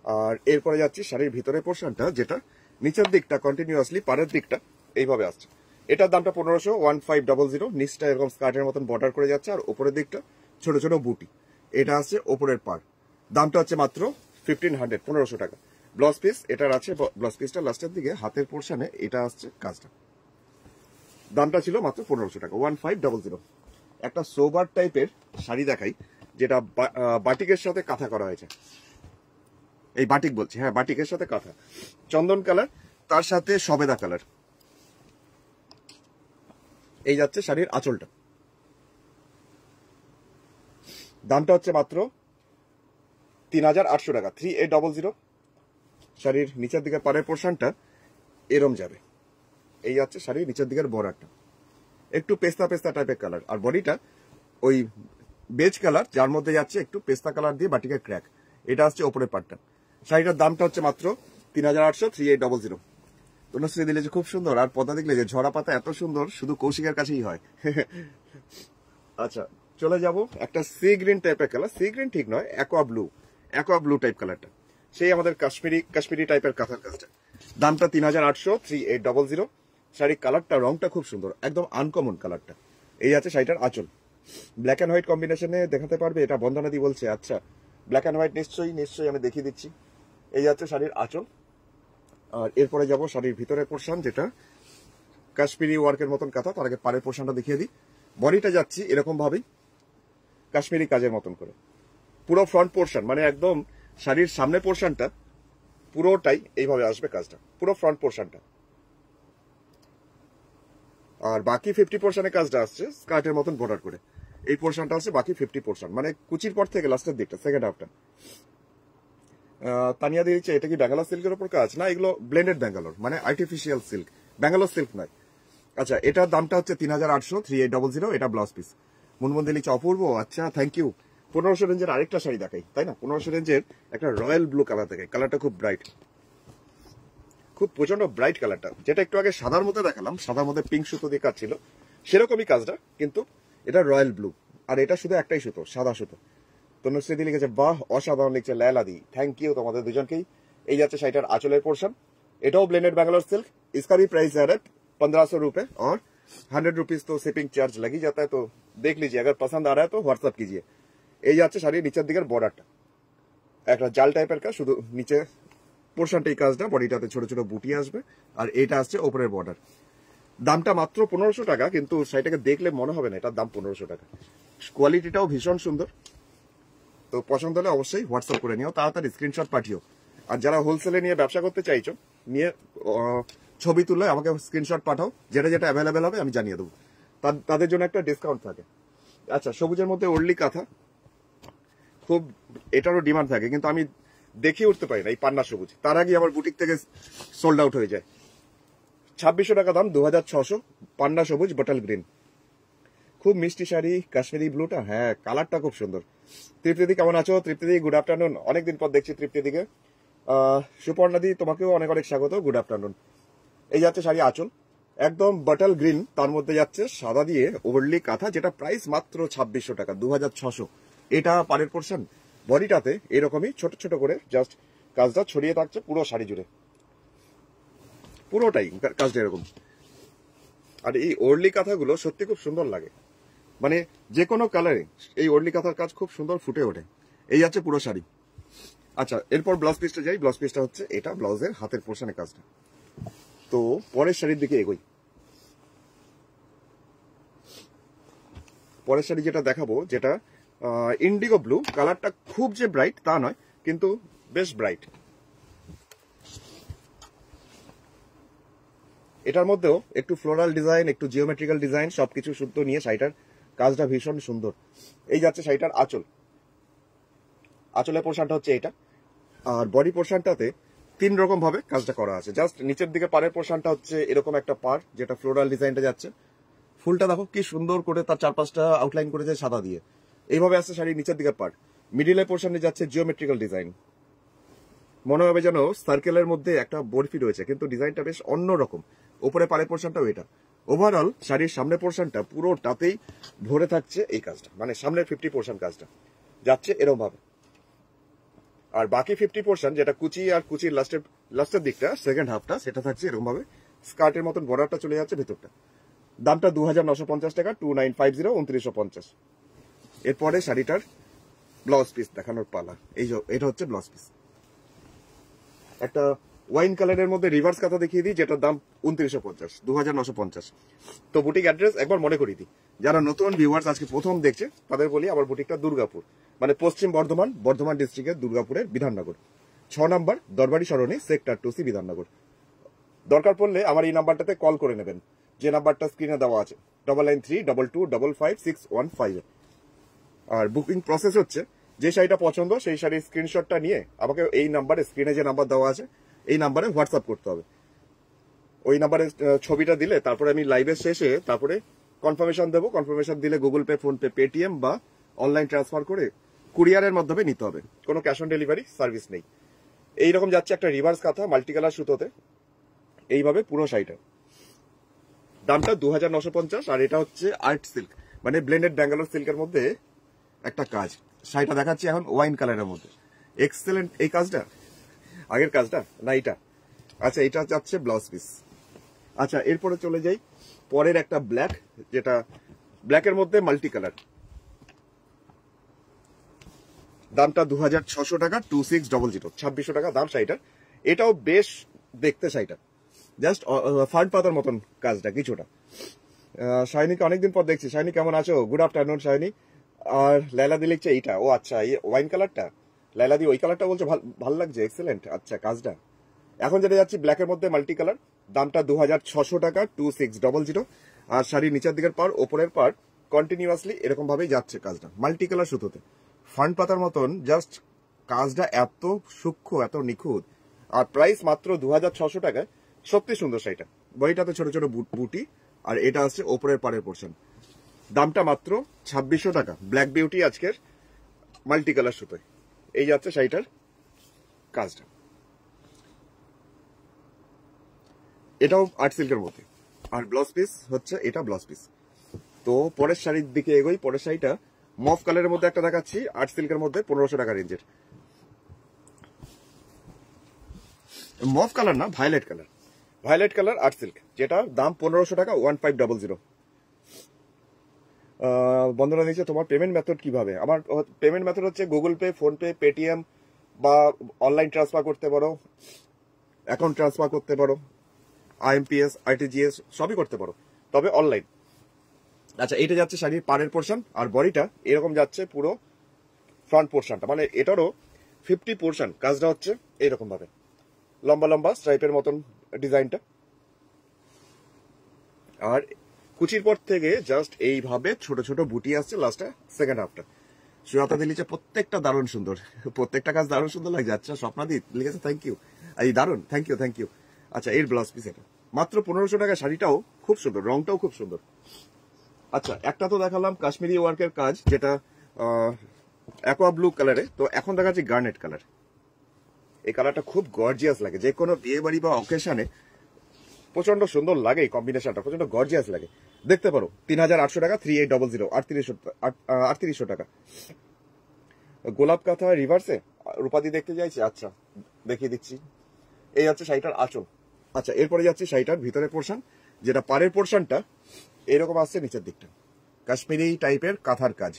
আর এরপরে যাচ্ছি শাড়ির ভিতরের পোর্শনটা, যেটা নিচের দিকটা কন্টিনিউয়াসলি পাড়ের দিকটা এইভাবে আসছে। এটার দামটা 1500, নিচটা এরকম স্কার্টের মতন বর্ডার করে যাচ্ছে, আর উপরের দিকটা ছোট ছোট বুটি। এটা আসছে ওপরের পাড়, দামটা হচ্ছে মাত্র 1500, 1500 টাকা। ব্লাউজ পিস এটার আছে, ব্লাউজ পিসটা লাস্টের দিকে হাতের পোর্শনে এটা আসছে কাজটা। দামটা ছিল মাত্র 1500 টাকা, 1500। একটা সোবার টাইপের শাড়ি দেখাই, যেটা বাটিকের সাথে কাঁথা করা হয়েছে। এই বাটিক বলছি, হ্যাঁ বাটিকের সাথে কাঁথা, চন্দন কালার, তার সাথে সবেদা কালার। এই যাচ্ছে শাড়ির আঁচলটা, দামটা হচ্ছে মাত্র 3800 টাকা, 3800। শাড়ির নিচের দিকের পাড়ের পোর্শনটা এরম যাবে। এই যাচ্ছে শাড়ির নিচের দিকের বর্ডারটা, একটু পেস্তা পেস্তা টাইপের কালার, আর বডিটা ওই বেজ কালার, যার মধ্যে যাচ্ছে একটু পেস্তা কালার দিয়ে বাটিকের ক্র্যাক। এটা আসছে ওপরের পার্টটা। শাড়িটার দামটা হচ্ছে মাত্র 3800, 3800। তনুশ্রী দিলে যে খুব সুন্দর, আর পদা দেখলে যে ঝরা পাতা এত সুন্দর শুধু কৌশিকের কাছেই হয়। আচ্ছা চলে যাব একটা সি গ্রিন টাইপের কালার, সি গ্রিন ঠিক নয়, অ্যাকোয়া ব্লু টাইপ কালারটা, সেই আমাদের কাশ্মীরি টাইপের কাঁথার কাজটা। দামটা 3800, 3800। শাড়ির কালারটা, রংটা খুব সুন্দর, একদম আনকমন কালারটা। এই আছে শাড়িটার আঁচল, ব্ল্যাক অ্যান্ড হোয়াইট কম্বিনেশনে দেখাতে পারবে এটা? বন্দনাদি বলছে। আচ্ছা ব্ল্যাক অ্যান্ড হোয়াইট নিশ্চয়ই আমি দেখিয়ে দিচ্ছি। এই যাচ্ছে শাড়ির আঁচল। আর এরপরে যাব শাড়ির ভিতরের পোর্শন, যেটা কাশ্মীরি ওয়ার্কের মতন কাঁথা। তার আগে পাড়ের পোর্শনটা দেখিয়ে দিই। বডিটা যাচ্ছি এরকম ভাবেই কাশ্মীরি কাজের মতন করে, পুরো ফ্রন্ট পোর্শন, মানে একদম শাড়ির সামনের পোর্শনটা পুরোটাই এইভাবে আসবে কাজটা, পুরো ফ্রন্ট পোর্শনটা। আর বাকি 50% কাজটা আসছে স্কার্টের মতন বর্ডার করে। এই পোর্শনটা আছে বাকি 50%, মানে কুচির পর থেকে লাস্টের দিকটা, সেকেন্ড হাফটা। তানিয়া দিচ্ছে এটা কি ব্যাঙ্গালোর সিল্কের উপর কাজ? না, এগুলো ব্লেন্ডেড ব্যাঙ্গালোর, মানে আর্টিফিশিয়াল সিল্ক, ব্যাঙ্গালোর সিল্ক নয়। আচ্ছা এটার দামটা হচ্ছে 3800, 3800। এটা ব্লাউজ পিস। মুনমুন দিচ্ছে অপূর্ব, আচ্ছা থ্যাংক ইউ। 1500 রেঞ্জের আরেকটা শাড়ি দেখাই, তাই না? 1500 রেঞ্জের একটা রয়্যাল ব্লু কালার দেখাই। কালারটা খুব ব্রাইট, খুব প্রচন্ড ব্রাইট কালারটা, যেটা একটু আগে সাদার মধ্যে দেখালাম, সাদার মধ্যে পিঙ্ক সুতো দিয়ে কাজ ছিল, সেরকমই কাজটা, কিন্তু এটা রয়্যাল ব্লু। আর এটা শুধু একটাই সুতো, সাদা সুতো। তনুশ্রী লিখেছে বাহ অসাধারণ, লিখছে লায়লাদি, থ্যাংক ইউ তোমাদের দুজনকেই। এই যাচ্ছে শাড়িটার আঁচলের পোর্শন, এটাও ব্লেন্ডেড बैंगलोर सिल्क। इसका भी प्राइस है 1500 रुपए, और 100 रुपीज तो शिपिंग चार्ज लग ही जाता है। तो देख लीजिए, अगर पसंद आ रहा है तो व्हाट्सअप कीजिए। এই যাচ্ছে শাড়ির নিচের দিকের বর্ডারটা, একটা জাল টাইপের কাজ, শুধু নিচে পোর্শনটা এই কাজটা, বডিটাতে ছোট ছোট বুটি আসবে, আর এটা আসছে ওপরের বর্ডার। দামটা মাত্র 1500 টাকা, কিন্তু শাড়িটাকে দেখলে মনে হবে না এটার দাম 1500 টাকা। কোয়ালিটিটাও ভীষণ সুন্দর। তো পছন্দ হলে অবশ্যই হোয়াটসঅ্যাপ করে নিও, তাড়াতাড়ি স্ক্রিনশট পাঠিও। আর যারা হোলসেলে নিয়ে ব্যবসা করতে চাইছো, নিয়ে ছবি তুলে আমাকে স্ক্রিনশট পাঠাও, যেটা যেটা অ্যাভেলেবেল হবে আমি জানিয়ে দেবো, তাদের জন্য একটা ডিসকাউন্ট থাকে। আচ্ছা সবুজের মধ্যে ওরলি কাঁথা, খুব এটারও ডিমান্ড থাকে, কিন্তু আমি দেখিয়ে উঠতে পারি না এই পান্না সবুজ, তার আগে আমার বুটিক থেকে সোল্ড আউট হয়ে যায়। 2600 টাকা দাম, 2600। পান্না সবুজ বটল গ্রিন, খুব মিষ্টি শাড়ি। কাশ্মীরি ব্লুটা, হ্যাঁ কালারটা খুব সুন্দর। তৃপ্তিদি কেমন আছো? তৃপ্তিদি গুড আফটারনুন, অনেকদিন পর দেখছি তৃপ্তিদিকে। সুপর্ণাদি তোমাকেও অনেক অনেক স্বাগত, গুড আফটারনুন। এই যাচ্ছে শাড়ি আঁচল, একদম বটল গ্রিন, তার মধ্যে যাচ্ছে সাদা দিয়ে ওভারলি কাঁথা, যেটা প্রাইস মাত্র 2600 টাকা, 2600। এটা পাড়ের পোর্শন, বডিটাতে এরকমই ছোট ছোট করে জাস্ট কাজটা ছড়িয়ে থাকছে পুরো শাড়ি জুড়ে, পুরোটাই কাজটা এরকম। আর এই ওরলি কাঁথাগুলো সত্যি খুব সুন্দর লাগে, মানে যে কোনো কালারে এই ওরলি কাঁথার কাজ খুব সুন্দর ফুটে ওঠে। এই যাচ্ছে পুরো শাড়ি। আচ্ছা এরপর ব্লাউজ পিসটা যাই। ব্লাউজ পিসটা হচ্ছে এটা, ব্লাউজের হাতের পোর্শনের কাজটা। তো পরের শাড়ির দিকে এগোই। পরের শাড়ি যেটা দেখাবো, যেটা ইন্ডিগো ব্লু কালারটা, খুব যে ব্রাইট তা নয়, কিন্তু বেশ ব্রাইট। এটার মধ্যেও একটু ফ্লোরাল ডিজাইন, একটু জিওমেট্রিক্যাল ডিজাইন, সবকিছু শুদ্ধ নিয়ে শাড়িটার কাজটা ভীষণ সুন্দর। এই যাচ্ছে শাড়িটার আঁচল, আঁচলের পোর্শনটা হচ্ছে এটা। আর বডি পোর্শনটাতে 3 রকম ভাবে কাজটা করা আছে। জাস্ট নিচের দিকে পাড়ের পোর্শনটা হচ্ছে এরকম একটা পাড়, যেটা ফ্লোরাল ডিজাইনটা যাচ্ছে। ফুলটা দেখো কি সুন্দর করে তার চারপাশটা আউটলাইন করেছে সাদা দিয়ে, এইভাবে আসছে শাড়ির নিচের দিকের পাড়। মিডিলের পোর্শনে যাচ্ছে জিওমেট্রিক্যাল ডিজাইন, মনে হবে যেন সার্কেলের মধ্যে একটা বরফি রয়েছে, কিন্তু ডিজাইনটা বেশ অন্যরকম। উপরে পাড়ের পোর্শনটাও এটা, ওভারঅল শাড়ির সামনের পোর্শনটা পুরোটাতেই ভরে থাকছে এই কাজটা, মানে সামনের 50% কাজটা যাচ্ছে এরকম ভাবে। আর বাকি 50% যেটা কুচি আর কুচির লাস্টের দিকটা সেকেন্ড হাফটা, সেটা থাকছে এরকম ভাবে স্কার্টের মতন বর্ডারটা চলে যাচ্ছে ভেতরটা। দামটা 2950 টাকা, 2950, 2950। এরপরে শাড়িটার ব্লাউজ পিস দেখানোর পালা। এটা হচ্ছে ব্লাউজ পিস, একটা ওয়াইন কালারের মধ্যে রিভার্স কাঁথা দেখিয়ে দিই, যেটার দাম 2950, 2950। তো বুটিক অ্যাড্রেস একবার মনে করিয়ে দিই, যারা নতুন ভিউয়ার্স আজকে প্রথম দেখছে তাদের বলি, আমার বুটিকটা দুর্গাপুর, মানে পশ্চিম বর্ধমান ডিস্ট্রিক্টের দুর্গাপুরের বিধাননগর 6 নম্বর দরবারি সরণি, সেক্টর 2C, বিধাননগর। দরকার পড়লে আমার এই নাম্বারটাতে কল করে নেবেন, যে নাম্বারটা স্ক্রিনে দেওয়া আছে, 9932255615। আর বুকিং প্রসেস হচ্ছে, যে শাড়িটা পছন্দ সেই শাড়ির স্ক্রিনশটটা নিয়ে আমাকে এই নাম্বারে, স্ক্রিনে যে নাম্বার দেওয়া আছে এই নাম্বারে হোয়াটসঅ্যাপ করতে হবে। ওই নাম্বারে ছবিটা দিলে তারপরে আমি লাইভের শেষে তারপরে কনফার্মেশন দেবো। কনফার্মেশন দিলে গুগল পে, ফোনপে, পেটিএম বা অনলাইন ট্রান্সফার করে কুরিয়ারের মাধ্যমে নিতে হবে, কোনো ক্যাশ অন ডেলিভারি সার্ভিস নেই। এইরকম যাচ্ছে একটা রিভার্স কাঁথা মাল্টি কালার সুতোতে, এইভাবে পুরো শাড়িটা। দামটা 2950। আর এটা হচ্ছে আর্ট সিল্ক, মানে ব্লেন্ডেড ব্যাঙ্গালোর সিল্কের মধ্যে একটা কাজ। শাড়িটা দেখাচ্ছি এখন ওয়াইন কালারের মধ্যে, এক্সেলেন্ট এই কাজটা। আগের কাজটা না এটা? আচ্ছা, এটা যাচ্ছে ব্লাউজ পিস। আচ্ছা, এরপরে চলে যাই পরের একটা ব্ল্যাক, যেটা ব্ল্যাকের মধ্যে মাল্টি কালার। দামটা 2600 টাকা, 2600, 2600 টাকা দাম শাড়িটার। এটাও বেশ দেখতে শাড়িটা, জাস্ট ফান্ড পাতার মতন কাজটা কিছুটা। শাইনিকে অনেকদিন পর দেখছি। শাইনি কেমন আছো? Good afternoon Shiny. আর লাইলা দি লিখছে এইটা, ও আচ্ছা, এই ওয়াইন কালারটা লাইলা দি ওই কালারটা বলছে ভালো লাগছে, এক্সেলেন্ট। আচ্ছা, কাজটা এখন যেটা যাচ্ছি ব্ল্যাকের মধ্যে মাল্টি কালার, দামটা 2600 টাকা, 2600। আর শাড়ির নিচের দিকের পার, ওপরের পার কন্টিনিউয়াসলি এরকম ভাবেই যাচ্ছে কাজটা, মাল্টি কালার সুতোতে ফান্ড পাতার মতন। জাস্ট কাজটা এত সূক্ষ্ম, এত নিখুঁত, আর প্রাইস মাত্র 2600 টাকায়। সত্যি সুন্দর শাড়িটা। বইটাতে ছোট ছোট বুটি, আর এটা হচ্ছে ওপরের পাড়ের পোর্শন। দামটা মাত্র 2600 টাকা। ব্ল্যাক বিউটি আজকের মাল্টি কালার সুতোয় এই যাচ্ছে শাড়িটার কাজটা। এটাও আর্ট সিল্কের মধ্যে। আর ব্লাউজ পিস হচ্ছে এটা ব্লাউজ পিস। তো পরের শাড়ির দিকে এগোই। পরের শাড়িটা মফ কালারের মধ্যে একটা দেখাচ্ছি, আর্ট সিল্কের মধ্যে 1500 টাকা রেঞ্জের। মফ কালার না, violet colour, violet colour art silk, যেটা দাম 1500 টাকা, 1500। বন্ধুরা নিচে তোমার পেমেন্ট মেথড কিভাবে? আমার পেমেন্ট মেথড হচ্ছে গুগল পে, ফোনপে, পেটিএম বা অনলাইন ট্রান্সফার করতে পারো, অ্যাকাউন্ট ট্রান্সফার করতে পারো, আইএমপিএস, আরটিজিএস সবই করতে পারো, তবে অনলাইন। আচ্ছা, এটা যাচ্ছে শাড়ির পাড়ের পোর্শন, আর বডিটা এরকম যাচ্ছে পুরো ফ্রন্ট পোর্শনটা, মানে এটারও 50% কাজটা হচ্ছে এইরকম ভাবে লম্বা লম্বা স্ট্রাইপের মতন ডিজাইনটা। আর কুচির পর থেকে জাস্ট এইভাবে ছোট ছোট বুটি আসছে লাস্টে সেকেন্ড হাফটা। সুরাতা দিলিছে প্রত্যেকটা দারুণ সুন্দর, প্রত্যেকটা কাজ দারুণ সুন্দর লাগছে। আচ্ছা, স্বপ্নাদি লিখেছে থ্যাংক ইউ, এই দারুণ, থ্যাংক ইউ। আচ্ছা, এর ব্লাউজ পিস এটা মাত্র 1500 টাকা। শাড়িটাও খুব সুন্দর, রংটাও খুব সুন্দর। আচ্ছা, একটা তো দেখালাম কাশ্মীরি ওয়ার্কের কাজ, যেটা অ্যাকোয়া ব্লু কালারে। তো এখন দেখাচ্ছি গার্নেট কালার। এই কালারটা খুব গর্জিয়াস লাগে, যে কোনো বিয়ে বাড়ি বা অকেশনে প্রচন্ড সুন্দর লাগে। এই কম্বিনেশনটা প্রচন্ড গর্জিয়াস লাগে, দেখতে পারো। 3800 টাকা, 3800, 3800 টাকা। গোলাপ কাঁথা রিভার্সে রূপাদি দেখতে চাইছি। আচ্ছা, দেখিয়ে দিচ্ছি। এই হচ্ছে শাড়িটার আঁচল। আচ্ছা, এরপরে যাচ্ছে শাড়িটার ভিতরের পোর্শন, যেটা পাড়ের পোর্শনটা এরকম আসছে নিচের দিকটা, কাশ্মীরি টাইপের কাঁথার কাজ।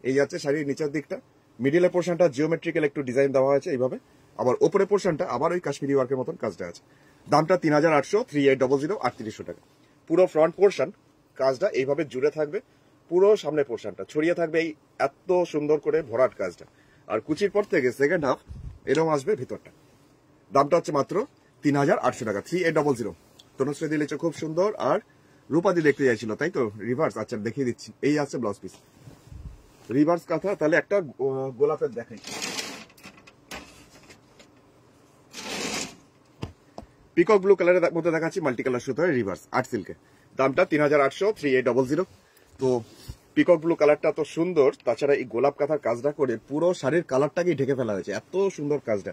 এই যাচ্ছে শাড়ির নিচের দিকটা। মিডিলের পোর্শনটা জিওমেট্রিক্যাল একটু ডিজাইন দেওয়া হয়েছে এইভাবে, আবার ওপরের পোর্শনটা আবার ওই কাশ্মীরি ওয়ার্কের মতন কাজটা আছে। দামটা 3800, 3800, 3800 টাকা। পুরো ফ্রন্ট পোর্শন কাজটা এইভাবে জুড়ে থাকবে, পুরো সামনের পোর্শনটা ছড়িয়ে থাকবে এই এত সুন্দর করে ভরাট কাজটা। আর কুচির পর থেকে সেকেন্ড হাফ এরকম আসবে ভিতরটা। দামটা হচ্ছে মাত্র 3800 টাকা, 3800। তনুশ্রী দিলেছে খুব সুন্দর। আর রূপাদি দেখতে চাইছিল, তাই তো? রিভার্স। আচ্ছা, দেখিয়ে দিচ্ছি। এই আছে ব্লাউজ পিস, রিভার্স কাঁথা। তাহলে একটা গোলাপের দেখাই। পিকক ব্লু কালারের মধ্যে দেখাচ্ছি মাল্টি কালার সুতো রিভার্স আর্ট সিল্কে। দামটা 3800, 3800। তো পিকক ব্লু কালারটা তো সুন্দর, তাছাড়া এই গোলাপ কাঁথার কাজটা করে পুরো শাড়ির কালারটাকেই ঢেকে ফেলা হয়েছে, এত সুন্দর কাজটা।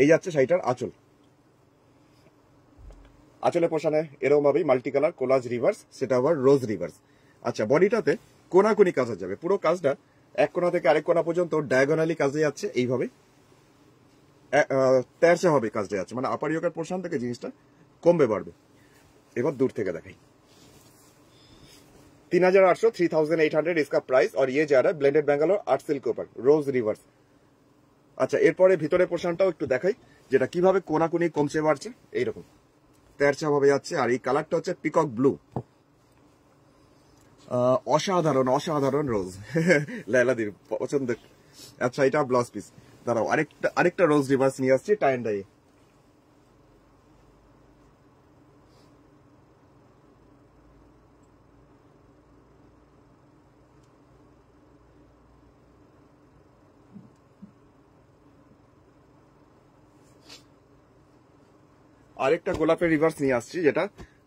এই যাচ্ছে শাড়িটার আঁচল। আঁচলে পোষানে এরকম ভাবেই মাল্টি কালার কোলাজ রিভার্স, সেটা আবার রোজ রিভার্স। আচ্ছা, বডিটাতে কোনাকুনি কাজ যাবে, পুরো কাজটা এক কোনা থেকে আরেক কোনা পর্যন্ত ডায়াগোনালি কাজে যাচ্ছে, এইভাবে তেরচা হবে কাজটা যাচ্ছে, মানে আপার ইয়োকের পোর্শন থেকে জিনিসটা কমবে বাড়বে। এবার দূর থেকে দেখাই। 3800 3800 इसका प्राइस और ये जा रहा है ब्लेंडेड बैंगलोर आर्ट सिल्क ऊपर रोज रिवर्स। আচ্ছা, এরপরে ভিতরে পোর্শনটাও একটু দেখাই, যেটা কিভাবে কোনাকুনি কমছে বাড়ছে, এইরকম তেরচা ভাবে যাচ্ছে। আর এই কালারটা হচ্ছে পিকক ব্লু, অসাধারণ অসাধারণ রোজ। লাইলাদির পছন্দ। আচ্ছা, এটা ব্লাউজ পিস। দাঁড়াও, আরেকটা রোজ রিভার্স নিয়ে আসছি টাই এন্ড ডাই। আরেকটা গোলাপের রিভার্স নিয়ে আসছি, যেটা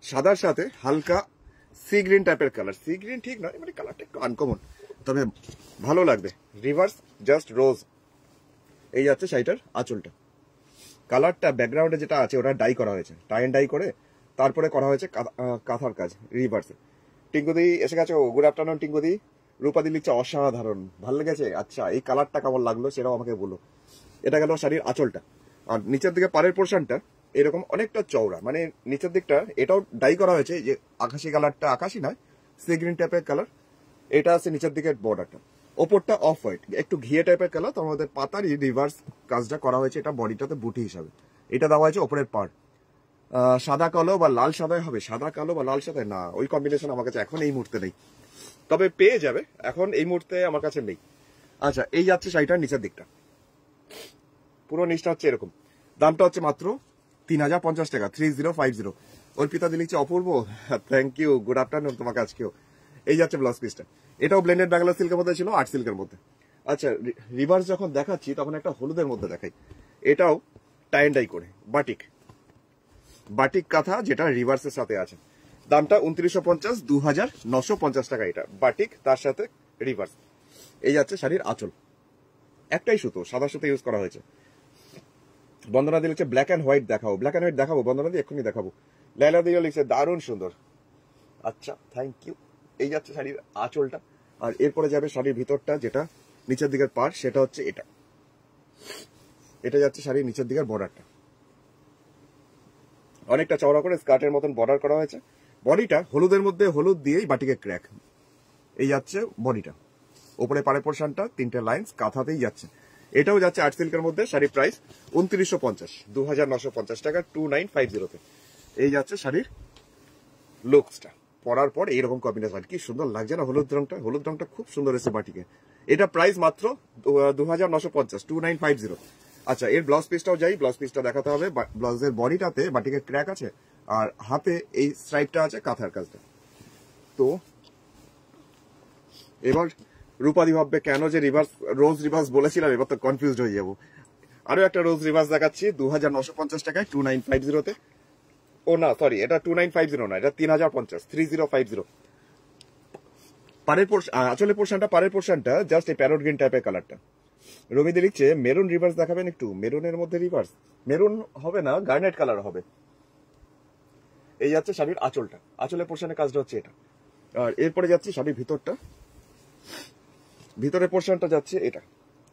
সাদার সাথে হালকা সি গ্রিন টাইপের কালার। সি গ্রিন ঠিক নয়, মানে কালারটা একটু আনকমন, তবে ভালো লাগবে। রিভার্স জাস্ট রোজ। এই যাচ্ছে শাড়িটার আঁচলটা। কালারটা ব্যাকগ্রাউন্ডে যেটা আছে ওটা ডাই করা হয়েছে, টাই এন্ড ডাই করে তারপরে করা হয়েছে কাঁথার কাজ রিভার্সে। টিঙ্কুদি এসে গেছে, গুড আফটারনুন টিঙ্কুদি। রূপাদি লিখছে অসাধারণ, ভালো লেগেছে। আচ্ছা, এই কালারটা কেমন লাগলো সেটাও আমাকে বলো। এটা গেল শাড়ির আঁচলটা। আর নিচের দিকে পাড়ের পোর্শনটা এরকম অনেকটা চওড়া, মানে নিচের দিকটা এটাও ডাই করা হয়েছে, যে আকাশি কালারটা আকাশি নয়, সি গ্রিন টাইপের কালার। এটা আছে নিচের দিকের বর্ডারটা, ওপরটা অফ হোয়াইট একটু ঘিয়ে টাইপের কালার, তার মধ্যে পাতারই রিভার্স কাজটা করা হয়েছে। এটা বডিটাতে বুটি হিসাবে এটা দেওয়া হয়েছে ওপরের পার্ট। সাদা কালো বা লাল সাদায় হবে, সাদা কালো বা লাল সাদায় না, ওই কম্বিনেশন আমার কাছে এখন এই মুহূর্তে নেই, তবে পেয়ে যাবে, এখন এই মুহূর্তে আমার কাছে নেই। আচ্ছা, এই যাচ্ছে শাড়িটার নিচের দিকটা, পুরো নিচটা হচ্ছে এরকম। দামটা হচ্ছে মাত্র 3050 টাকা, 3050। অর্পিতা দিলিচ্ছে অপূর্ব, থ্যাংক ইউ, গুড আফটারনুন তোমাকে আজকেও। এই যাচ্ছে ব্লাউজ পিসটা, এটাও ব্লেন্ডেড ব্যাঙ্গালোর সিল্কের মধ্যে ছিল, আর্ট সিল্কের মধ্যে। আচ্ছা, রিভার্স যখন দেখাচ্ছি তখন একটা হলুদের মধ্যে দেখাই। এটাও টাই এন্ড ডাই করে বাটিক বাটিক কাঁথা, যেটা রিভার্সের সাথে আছে। দামটা 2950, 2950 টাকা এটা বাটিক, তার সাথে রিভার্স। এই যাচ্ছে শাড়ির আঁচল, একটাই সুতো, সাদা সুতো ইউজ করা হয়েছে। বন্দনা দি লিখছে ব্ল্যাক অ্যান্ড হোয়াইট দেখাবো, ব্ল্যাক অ্যান্ড হোয়াইট দেখাবো বন্দনা দি, এক্ষুনি দেখাবো। লাইলা দিও লিখছে দারুণ সুন্দর। আচ্ছা, থ্যাংক ইউ। এই যাচ্ছে শাড়ির আঁচলটা। আর এরপরে যাবে শাড়ির ভিতরটা, যেটা নিচের দিকের পার্ট, সেটা হচ্ছে এটা। এটা যাচ্ছে শাড়ির নিচের দিকের বর্ডারটা, অনেকটা চওড়া করে স্কার্টের মতন বর্ডার করা হয়েছে। বডিটা হলুদের মধ্যে হলুদ দিয়েই বাটিকে ক্র্যাক। এই যাচ্ছে বডিটা, ওপরে পাড়ে পোর্শনটা 3টে লাইন্স কাঁথাতেই যাচ্ছে। এটাও যাচ্ছে আর্ট সিল্কের মধ্যে। শাড়ির প্রাইস 2950, 2950 টাকা, 2950-তে। এই যাচ্ছে শাড়ির লুকসটা। পরার পর এইরকম কম্বিনেশন, কি সুন্দর লাগছে না হলুদ রংটা, হলুদ রংটা খুব সুন্দর এসে বাটিকে। এটা প্রাইস মাত্র 2950, 2950। আচ্ছা, এর ব্লাউজ পিসটাও যাই, ব্লাউজ পিসটা দেখাতে হবে। ব্লাউজের বডিটাতে বাটিকে ক্র্যাক আছে, আর হাতে এই স্ট্রাইপটা আছে কাঁথার কাজটা। তো এবার রূপাদি ভাববে কেন যে রোজ রিভার্স বলেছিলাম, এবার তো কনফিউজড হয়ে যাবো। আরো একটা রোজ রিভার্স দেখাচ্ছি 2950 টাকায়, 2950-তে। ও না, সরি, এটা 2950 না, এটা 3050, 3050। আসলে পোর্শনটা, পাড়ের পোর্শনটা জাস্ট এই প্যারোট গ্রিন টাইপের কালারটা। রমিদি লিখছে মেরুন রিভার্স দেখাবেন একটু, মেরুনের মধ্যে রিভার্স। মেরুন হবে না, গার্নেট কালার হবে। এই যাচ্ছে শাড়ির আঁচলটা, আঁচলের পোর্শনের কাজটা হচ্ছে এটা। আর এরপরে যাচ্ছে শাড়ির ভিতরটা, ভিতরের পোর্শনটা যাচ্ছে এটা।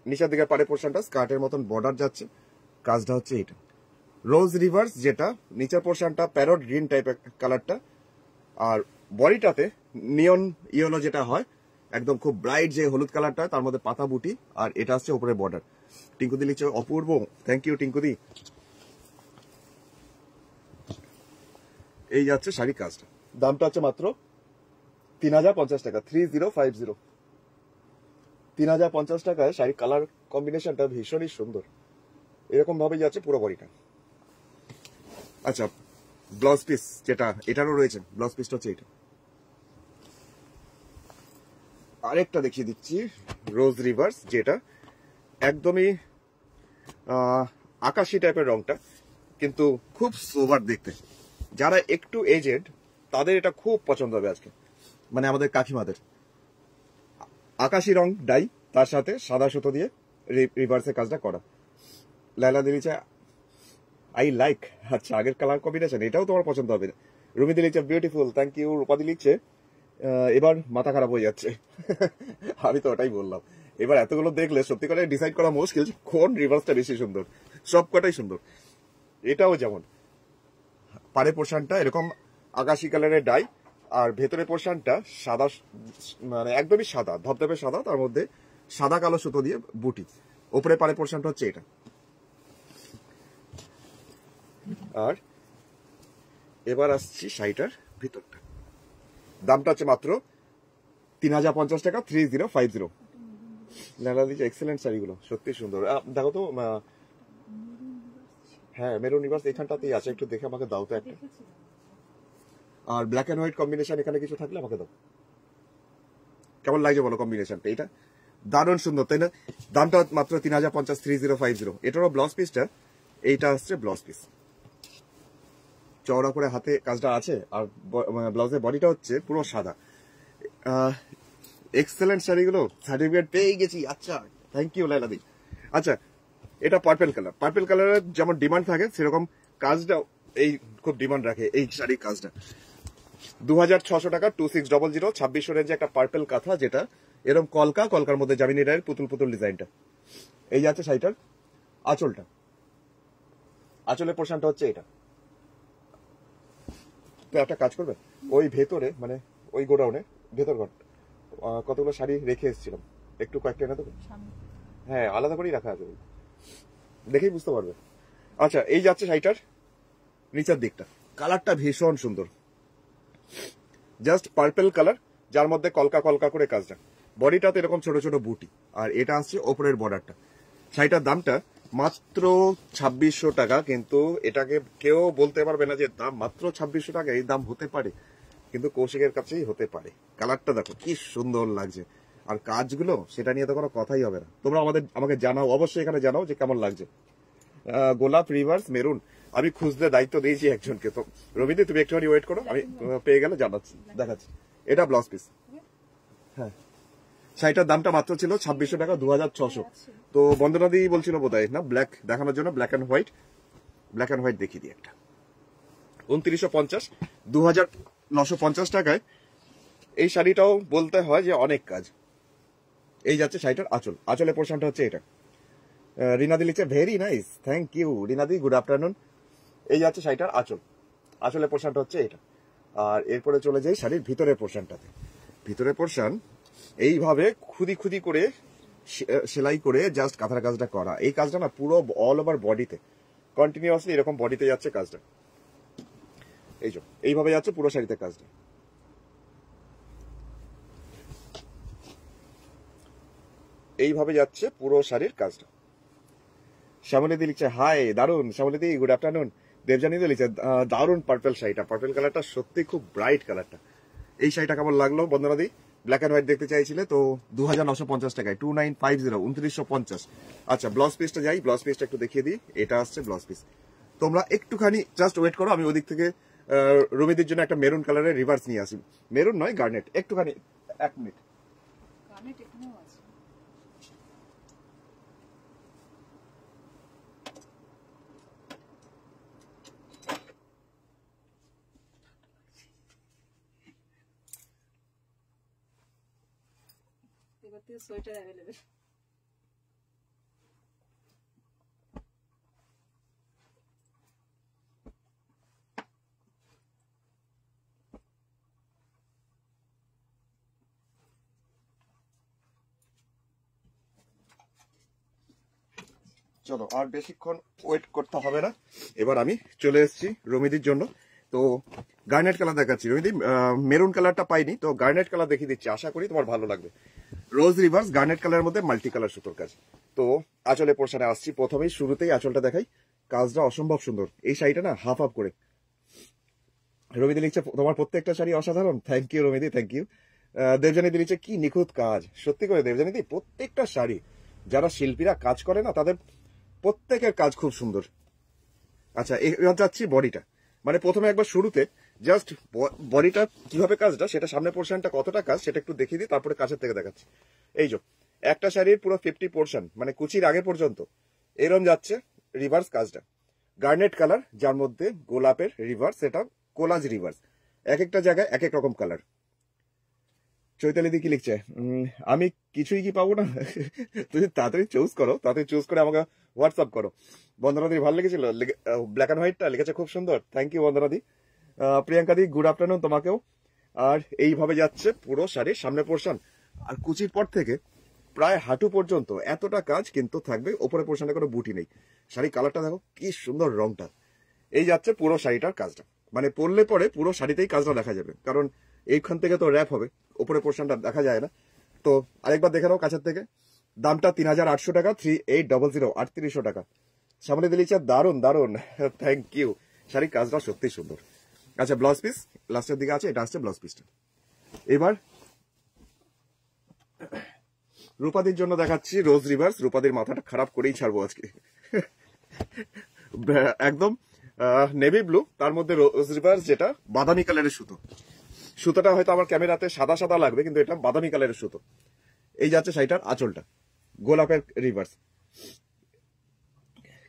নিচের দিকে পাড়ের পোর্শনটা স্কার্টের মতন বর্ডার যাচ্ছে, কাজটা হচ্ছে এটা। রোজ রিভার্স, যেটা নিচের পোর্শনটা প্যারট গ্রিন টাইপের কালারটা, আর বডিটাতে নিয়ন ইয়েলো যেটা হয়, একদম খুব ব্রাইট যে হলুদ কালারটা, তার মধ্যে পাতা বুটি, আর এটা হচ্ছে উপরে বর্ডার। টিঙ্কুদি লিখছে অপূর্ব, থ্যাংক ইউ টিঙ্কুদি। এই যাচ্ছে শাড়ির কাজটা, দামটা হচ্ছে মাত্র 3050 টাকা, 3050। 3050 টাকায় শাড়ির কালার কম্বিনেশনটা ভীষণই সুন্দর, এরকম ভাবেই যাচ্ছে পুরো বডিটা। আচ্ছা, ব্লাউজ পিস যেটা এটারও রয়েছে, ব্লাউজ পিসটা হচ্ছে এটা। আরেকটা দেখিয়ে দিচ্ছি রোজ রিভার্স, যেটা একদমই আকাশি টাইপের রংটা, কিন্তু খুব সোবার দেখতে। যারা একটু এজেড তাদের এটা খুব পছন্দ হবে আজকে, মানে আমাদের কাকিমাদের। আকাশি রং ডাই, তার সাথে সাদা সুতো দিয়ে রিভার্সের কাজটা করা। লাইলা দিলিছে আই লাইক। আচ্ছা, আগের কালার কম্বিনেশন, এটাও তোমার পছন্দ হবে। রুমিদি লিখছে বিউটিফুল, থ্যাংক ইউ। রূপাদি লিখছে এবার মাথা খারাপ হয়ে যাচ্ছে। আমি তো ওটাই বললাম, এবার এতগুলো দেখলে সত্যি করে ডিসাইড করা মুশকিল কোন রিভার্সটা বেশি সুন্দর। সব কটাই সুন্দর। এটাও যেমন পাড়ে পোর্শনটা এরকম আকাশি কালারের ডাই, আর ভেতরে পোর্শনটা সাদা, মানে একদমই সাদা, ধবধবে সাদা, তার মধ্যে সাদা কালো সুতো দিয়ে বুটি। ওপরে পাড়ে পোর্শনটা হচ্ছে এটা। আর এবার আসছি শাড়িটার ভিতরটা। দামটা হচ্ছে মাত্র 3050 টাকা, 3050। লালা দিচ্ছে এক্সেলেন্ট শাড়িগুলো, সত্যি সুন্দর। দেখো তো, হ্যাঁ মেরুন রিভার্স এখানটাতেই আছে, একটু দেখে আমাকে দাও তো একটা। আর ব্ল্যাক এন্ড হোয়াইট কম্বিনেশন এখানে কিছু থাকলে আমাকে দাও। কেমন লাগছে বলো কম্বিনেশনটা? এটা দারুণ সুন্দর, তাই না? দামটা মাত্র 3050, 3050। এটারও ব্লাউজ পিসটা, এইটা আসছে ব্লাউজ পিস, চওড়া করে হাতে কাজটা আছে, আর ব্লাউজের বডিটা হচ্ছে পুরো সাদা। এক্সেলেন্ট শাড়িগুলো, সার্টিফিকেট পেয়ে গেছি। আচ্ছা, থ্যাংক ইউ লাইলাদি। আচ্ছা, এটা পার্পেল কালার। পার্পেল কালারের যেমন ডিমান্ড থাকে সেরকম কাজটা এই খুব ডিমান্ড রাখে এই শাড়ির কাজটা। 2600 টাকা, 2600, 2600 রেঞ্জে একটা পার্পেল কাঁথা, যেটা এরকম কলকার মধ্যে জামিনী রায়ের পুতুল পুতুল ডিজাইনটা। এই যাচ্ছে শাড়িটার আঁচলটা। আঁচলের পোর্শনটা হচ্ছে এটা। তো একটা কাজ করবে, ওই ভেতরে মানে ওই গোডাউনে ভেতর ঘর কতগুলো শাড়ি রেখে এসেছিলাম, একটু কয়েকটা এনে দেবে। হ্যাঁ, আলাদা করেই রাখা আছে, দেখেই বুঝতে পারবে। আচ্ছা, এই যাচ্ছে শাড়িটার নিচের দিকটা। কালারটা ভীষণ সুন্দর, জাস্ট পার্পেল কালার, যার মধ্যে কলকা করে কাজটা। বডিটাতে এরকম ছোট ছোট বুটি, আর এটা আসছে ওপরের বর্ডারটা। শাড়িটার দামটা মাত্র 2600 টাকা, কিন্তু এটাকে কেউ বলতে পারবে না যে দাম মাত্র 2600 টাকা, এই দাম হতে পারে, কিন্তু কৌশিকের কাছেই হতে পারে। কালারটা দেখো কি সুন্দর লাগছে, আর কাজগুলো সেটা নিয়ে তো কোনো কথাই হবে না। তোমরা আমাকে জানাও, অবশ্যই এখানে জানাও যে কেমন লাগছে। গোলাপ রিভার্স মেরুন, আমি খুঁজতে দায়িত্ব দিয়েছি একজনকে। তো রবিদি তুমি একটুখানি ওয়েট করো, আমি পেয়ে গেলে জানাচ্ছি, দেখাচ্ছি। এটা ব্লাউজ পিস। হ্যাঁ, শাড়িটার দামটা মাত্র ছিল 2600 টাকা, 2600। তো বন্দনা দি বলছিল বোধহয় না ব্ল্যাক দেখানোর জন্য, ব্ল্যাক অ্যান্ড হোয়াইট দেখিয়ে দিই একটা। 2950, 2950 টাকায় এই শাড়িটাও বলতে হয় যে অনেক কাজ। এই যাচ্ছে শাড়িটার আঁচল। আঁচলের পোর্শনটা হচ্ছে এটা। রিনাদি লিখছে ভেরি নাইস, থ্যাংক ইউ রিনাদি, গুড আফটারনুন। এই যাচ্ছে শাড়িটার আঁচল। আঁচলের পোর্শনটা হচ্ছে এটা। আর এরপরে চলে যাই শাড়ির ভিতরের পোর্শনটাতে। ভিতরের পোর্শন এইভাবে খুদি করে সেলাই করে জাস্ট কাঁথার কাজটা করা। এই কাজটা না পুরো অল ওভার বডিতে কন্টিনিউয়াসলি এরকম বডিতে যাচ্ছে কাজটা। এই যে এইভাবে যাচ্ছে পুরো শাড়িতে কাজটা। এইভাবে যাচ্ছে পুরো শাড়ির কাজটা। শ্যামলিদি লিখছে হাই, দারুন। শ্যামলিদি গুড আফটারনুন। দেবজানি লিখছে দারুন পার্পেল শাড়িটা, পার্পেল কালারটা সত্যি খুব ব্রাইট কালারটা। এই শাড়িটা কেমন লাগলো বন্দনাদি? ব্ল্যাক অ্যান্ড হোয়াইট দেখতে চাইছিলে তো 2950 টাকায়, 2950, 2950। আচ্ছা, ব্লাউজ পিসটা যাই, ব্লাউজ পিসটা একটু দেখিয়ে দিই। এটা আসছে ব্লাউজ পিস। তোমরা একটুখানি জাস্ট ওয়েট করো, আমি ওদিক থেকে রুমিদির জন্য একটা মেরুন কালারের রিভার্স নিয়ে আসি। মেরুন নয়, গার্নেট। একটুখানি 1 মিনিট। Sweater available. চলো, আর বেশিক্ষণ ওয়েট করতে হবে না। এবার আমি চলে এসেছি রমিদির জন্য। তো গার্নেট কালার দেখাচ্ছি। রমিদি মেরুন কালারটা পাইনি, তো গার্নেট কালার দেখিয়ে দিচ্ছি, আশা করি তোমার ভালো লাগবে। রোজ রিভার্স গার্নেট কালারের মধ্যে মাল্টি কালার সুতোর কাজ। তো আঁচলে পোর্শনে আসছি। প্রথমেই শুরুতেই আঁচলটা দেখাই, কাজটা অসম্ভব সুন্দর। এই শাড়িটা না হাফ হাফ করে। রমিদি লিখছে তোমার প্রত্যেকটা শাড়ি অসাধারণ, থ্যাংক ইউ রমিদি, থ্যাংক ইউ। দেবজানিদি লিখছে কি নিখুঁত কাজ। সত্যি করে দেবজানিদি, প্রত্যেকটা শাড়ি যারা শিল্পীরা কাজ করে না, তাদের প্রত্যেকের কাজ খুব সুন্দর। আচ্ছা, এবার যাচ্ছি বডিটা। মানে প্রথমে একবার শুরুতে জাস্ট বডিটা কিভাবে কাজটা, সেটা সামনে পোর্শনটা কতটা কাজ সেটা একটু দেখিয়ে দিই, তারপরে কাছের থেকে দেখাচ্ছি। এই যে একটা শাড়ির পুরো 50 পোর্শন, মানে কুচির আগে পর্যন্ত এরম যাচ্ছে রিভার্স কাজটা। গার্নেট কালার, যার মধ্যে গোলাপের রিভার্স, এটা কোলাজ রিভার্স, এক একটা জায়গায় এক এক রকম কালার। চৈতালি দি কি লিখছে, আমি কিছুই কি পাবো না? তুমি তাড়াতাড়ি চুজ করো, তাড়াতাড়ি চুজ করে আমাকে হোয়াটসঅ্যাপ করো। বন্দনা দি ভালো লেগেছিল, ব্ল্যাক অ্যান্ড হোয়াইটটা লিখেছে খুব সুন্দর, থ্যাংক ইউ বন্দনা দি। প্রিয়াঙ্কা দি গুড আফটারনুন তোমাকেও। আর এইভাবে যাচ্ছে পুরো শাড়ির সামনে পোর্শন, আর কুচির পর থেকে প্রায় হাঁটু পর্যন্ত এতটা কাজ কিন্তু থাকবে। ওপরে পোর্শনে কোনো বুটি নেই। শাড়ি কালারটা দেখো কি সুন্দর, রংটা। এই যাচ্ছে পুরো শাড়িটার কাজটা, মানে পরলে পরে পুরো শাড়িতেই কাজটা দেখা যাবে, কারণ এইখান থেকে তো র্যাপ হবে, উপরে পোর্শনটা দেখা যায় না। তো আরেকবার দেখে নাও কাছের থেকে। দামটা 3800 টাকা, 3800, 3800 টাকা। সামনে দিলিছে, দারুন দারুন, থ্যাংক ইউ। শাড়ির কাজটা সত্যি সুন্দর। আচ্ছা, ব্লাউজ পিস লাস্টের দিকে আছে, এটা আসছে ব্লাউজ পিসটা। এবার রূপাদির জন্য দেখাচ্ছি রোজ রিভার্স। রূপাদির মাথাটা খারাপ করেই ছাড়বো আজকে। একদম নেভি ব্লু, তার মধ্যে রোজ রিভার্স, যেটা বাদামি কালারের সুতো। সুতোটা হয়তো আমার ক্যামেরাতে সাদা সাদা লাগবে, কিন্তু এটা বাদামি কালারের সুতো। এই যাচ্ছে শাড়িটার আঁচলটা, গোলাপের রিভার্স।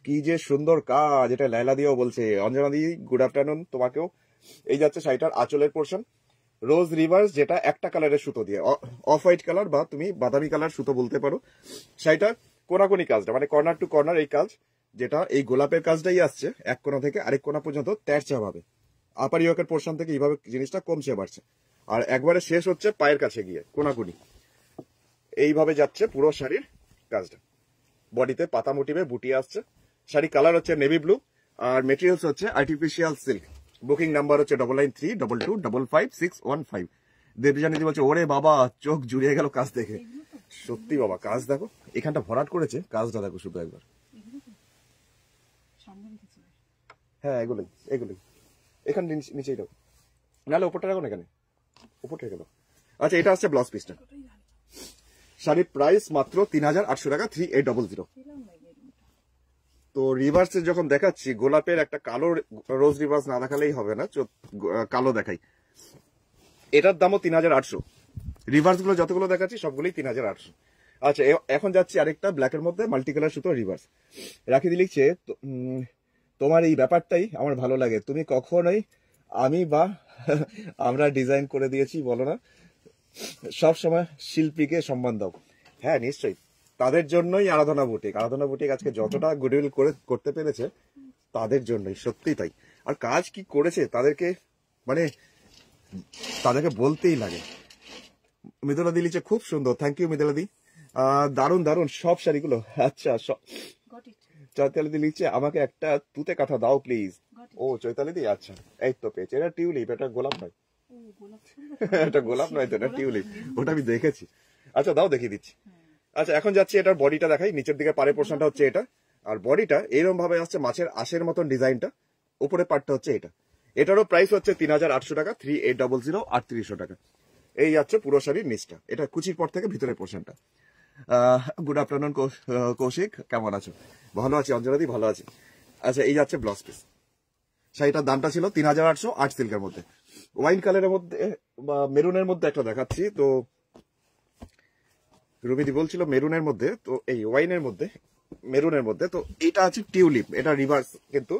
কি যে সুন্দর কাজ, এটা লাইলা দিও বলছে। অঞ্জনা দি গুড আফটারনুন তোমাকেও। এই যাচ্ছে শাড়িটার আঁচলের পোর্শন, রোজ রিভার্স, যেটা একটা কালারের সুতো দিয়ে, অফ হোয়াইট কালার বা তুমি বাদামি কালার সুতো বলতে পারো। শাড়িটার কোনাকুনি কাজটা, মানে কর্নার টু কর্নার এই কাজ, যেটা এই গোলাপের কাজটাই আসছে এক কোনা থেকে আরেক কোনা পর্যন্ত তেরচা ভাবে। আপার ইয়কের পোর্শন থেকে এইভাবে জিনিসটা কমছে বাড়ছে, আর একবারে শেষ হচ্ছে পায়ের কাছে গিয়ে কোনাকুনি। এইভাবে যাচ্ছে পুরো শাড়ির কাজটা। বডিতে পাতা মোটিভে বুটি আসছে। শাড়ি কালার হচ্ছে নেভি ব্লু, আর মেটেরিয়ালস হচ্ছে আর্টিফিশিয়াল সিল্ক। বুকিং নাম্বার হচ্ছে 9932225615। দেবজানিদি বলছে, ওরে বাবা চোখ জুড়িয়ে গেল কাজ দেখে। সত্যি বাবা, কাজ দেখো, এখানটা ভরাট করেছে, কাজটা দেখো শুধু একবার। হ্যাঁ, এগুলোই এগুলোই, এখানে নিচেই দাও, নাহলে উপরটা রাখো না, এখানে উপরটা রেখে দাও। আচ্ছা, এটা হচ্ছে ব্লাউজ পিসটা। শাড়ির প্রাইস মাত্র 3800 টাকা, 3800। তো রিভার্সে যখন দেখাচ্ছি, গোলাপের একটা কালো রোজ রিভার্স না দেখালেই হবে না, কালো দেখাই। এটার দামও 3800। রিভার্স গুলো যতগুলো দেখাচ্ছি সবগুলোই 3800। আচ্ছা, এখন যাচ্ছি আরেকটা ব্ল্যাকের মধ্যে মাল্টি কালার সুতো রিভার্স। রাখি দি লিখছে, তোমার এই ব্যাপারটাই আমার ভালো লাগে, তুমি কখনোই আমি বা আমরা ডিজাইন করে দিয়েছি বলো না, সব সময় শিল্পীকে সম্মান দাও। হ্যাঁ, নিশ্চয়ই, তাদের জন্যই আরাধনা বুটিক। আরাধনা বুটিক আজকে যতটা গুডউইল করতে পেরেছে তাদের জন্যই, সত্যি তাই। আর কাজ কি করেছে তাদেরকে, মানে তাদেরকে বলতেই লাগে। মৃদুলা দি লিখছে, খুব সুন্দর, থ্যাংক ইউ মৃদুলা দি। দারুন দারুন সব শাড়িগুলো। আচ্ছা, চৈতালি দি লিখছে, আমাকে একটা তুতে কাঁথা দাও প্লিজ। ও চৈতালি দি, আচ্ছা, এই তো পেয়েছে। এটা টিউলিপ, এটা গোলাপ নয়। এটা গোলাপ নয় তো, এটা টিউলিপ, ওটা আমি দেখেছি। আচ্ছা, দাও দেখিয়ে দিচ্ছি। আচ্ছা, এখন যাচ্ছি এটার বডিটা দেখাই। নিচের দিকে পাড়ের পোর্শনটা হচ্ছে এটা, আর বডিটা এরকম ভাবে আসছে মাছের আশের মতন ডিজাইনটা। উপরে পার্টটা হচ্ছে এটা। এটারও প্রাইস হচ্ছে 3800 টাকা, 3800, 3800 টাকা। এই যাচ্ছে পুরো শাড়ির নিচটা, এটা কুচির পর থেকে ভিতরের পোর্শনটা। গুড আফটারনুন কৌশিক, কেমন আছো? ভালো আছি অঞ্জনাদি, ভালো আছি। আচ্ছা, এই যাচ্ছে ব্লাউজ পিস। শাড়িটার দামটা ছিল 3800, আর্ট সিল্কের মধ্যে। ওয়াইন কালারের মধ্যে বা মেরুনের মধ্যে একটা দেখাচ্ছি। তো রুমিদি বলছিল মেরুনের মধ্যে, তো এই ওয়াইনের মধ্যে, মেরুনের মধ্যে। তো এটা আছে টিউলিপ, এটা রিভার্স, কিন্তু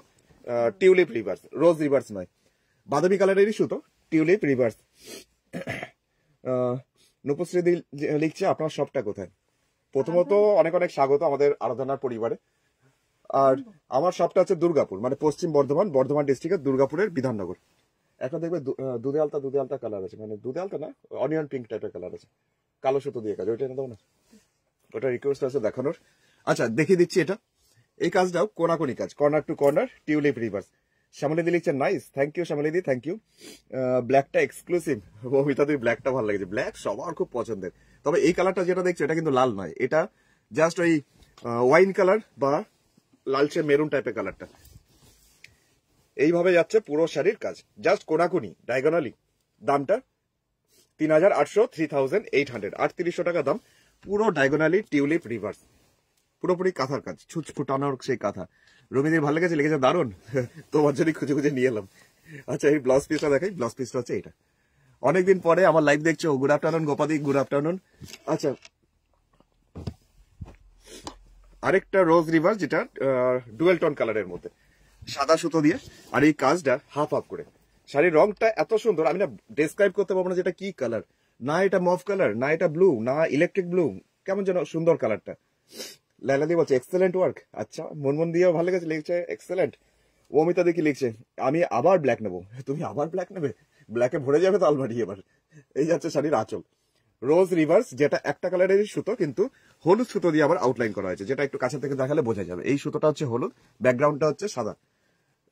টিউলিপ রিভার্স, রোজ রিভার্স নয়। বাদামি কালারেরই সুতো, টিউলিপ রিভার্স। নুপুশ্রী লিখছে, আপনার শপটা কোথায়? প্রথমত অনেক অনেক স্বাগত আমাদের আরাধনার পরিবারে। আর আমার শপটা হচ্ছে দুর্গাপুর, মানে পশ্চিম বর্ধমান ডিস্ট্রিক্টের দুর্গাপুরের বিধাননগর। এখন দেখবে দুধে আলতা কালার আছে, মানে দুধে আলতা না, অনিয়ন পিঙ্ক টাইপের কালার আছে, কালো সুতো দিয়ে কাজ। ওইটা এনে দাও না, ওটা রিকোয়েস্ট আছে দেখানোর। আচ্ছা, দেখিয়ে দিচ্ছি এটা। এই কাজটাও কোনাকুনি কাজ, corner to corner, tulip reverse. শ্যামলিদি লিখছে, নাইস, থ্যাংক ইউ শ্যামলিদি, থ্যাংক ইউ। ব্ল্যাকটা এক্সক্লুসিভ, মমিতা তুই ব্ল্যাকটা ভালো লেগেছে। ব্ল্যাক সবার খুব পছন্দের, তবে এই কালারটা যেটা দেখছো এটা কিন্তু লাল নয়, এটা জাস্ট ওই ওয়াইন কালার বা লালচে মেরুন টাইপের কালারটা। এইভাবে যাচ্ছে পুরো শাড়ির কাজ, জাস্ট কোনাকুনি ডায়াগোনালি। দামটা 3800, 3800, 3800 টাকা দাম। পুরো ডায়াগোনালি টিউলিপ রিভার্স, পুরোপুরি কাঁথার কাজ, ছুঁচ ফুটানোর সেই কাঁথা। রমিদের ভালো লেগেছে, লিখেছে দারুন, তোমার জন্য খুঁজে খুঁজে নিয়ে এলাম। আচ্ছা, এই ব্লাউজ পিসটা দেখাই। ব্লাউজ পিসটা হচ্ছে এটা। অনেকদিন পরে আমার লাইভ দেখছো, গুড আফটারনুন গোপাদি, গুড আফটারনুন। আচ্ছা, আরেকটা রোজ রিভার্স, যেটা ডুয়েল টোন কালারের মধ্যে। সাদা সুতো দিয়ে, আর এই কাজটা হাফ হাফ করে। শাড়ির রংটা এত সুন্দর, আমি না ডেসক্রাইব করতে পারবো না যেটা কি কালার, না এটা মভ কালার, না এটা ব্লু, না ইলেকট্রিক ব্লু, কেমন যেন সুন্দর কালারটা। লাইলা দি বলছে এক্সেলেন্ট ওয়ার্ক। আচ্ছা, মনমন দিয়েও ভালো লেগেছে, লিখছে এক্সেলেন্ট। অমিতা দেখি লিখছে আমি আবার ব্ল্যাক নেবো। তুমি আবার ব্ল্যাক নেবে? ব্ল্যাকে ভরে যাবে তো আলমারি এবার। এই যাচ্ছে শাড়ির আঁচল, রোজ রিভার্স, যেটা একটা কালারেরই সুতো কিন্তু হলুদ সুতো দিয়ে আবার আউটলাইন করা হয়েছে, যেটা একটু কাছে থেকে দেখালে বোঝা যাবে। এই সুতোটা হচ্ছে হলুদ, ব্যাকগ্রাউন্ডটা হচ্ছে সাদা।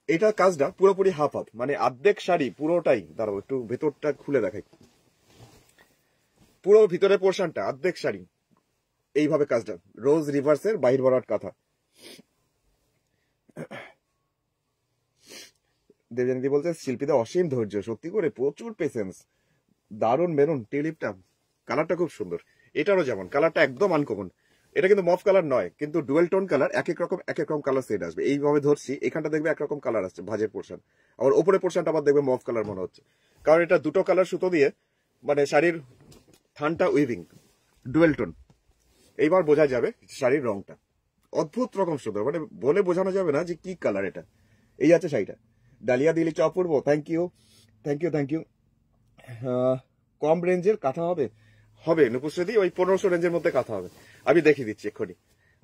এটা কাজটা পুরোপুরি হাফ হাফ, মানে অর্ধেক শাড়ি পুরোটাই, দাঁড়াও একটু ভেতরটা খুলে দেখাই, পুরো ভিতরের পোর্শনটা অর্ধেক শাড়ি এইভাবে কাজটা, রোজ রিভার্সের বাহির ভরাট কাঁথা। দেবজানীদি বলছে শিল্পীদের অসীম ধৈর্য, সত্যি করে প্রচুর পেশেন্স। দারুণ মেরুন টিউলিপটা, কালারটা খুব সুন্দর। এটারও যেমন কালারটা একদম আনকমন, এটা কিন্তু মফ কালার নয়, কিন্তু ডুয়েল টোন কালার, এক এক রকম কালার সেট আসবে। এইভাবে ধরছি, এখানটা দেখবে একরকম কালার আসছে ভাজের পোর্শন, আবার উপরে পোর্শনটা আবার দেখবে মফ কালার মনে হচ্ছে, কারণ এটা দুটো কালার সুতো দিয়ে মানে শাড়ির থানটা উইভিং ডুয়েল টোন। এইবার বোঝা যাবে শাড়ির রংটা অদ্ভুত রকম সুন্দর, মানে বলে বোঝানো যাবে না যে কি কালার এটা। এই আছে শাড়িটা। ডালিয়া দিলি চ অপূর্ব, thank you thank you thank you. কম রেঞ্জের কাঁথা হবে? হবে নুপুশ্রী, ওই 1500 রেঞ্জের মধ্যে কাঁথা হবে, আমি দেখিয়ে দিচ্ছি এক্ষুনি।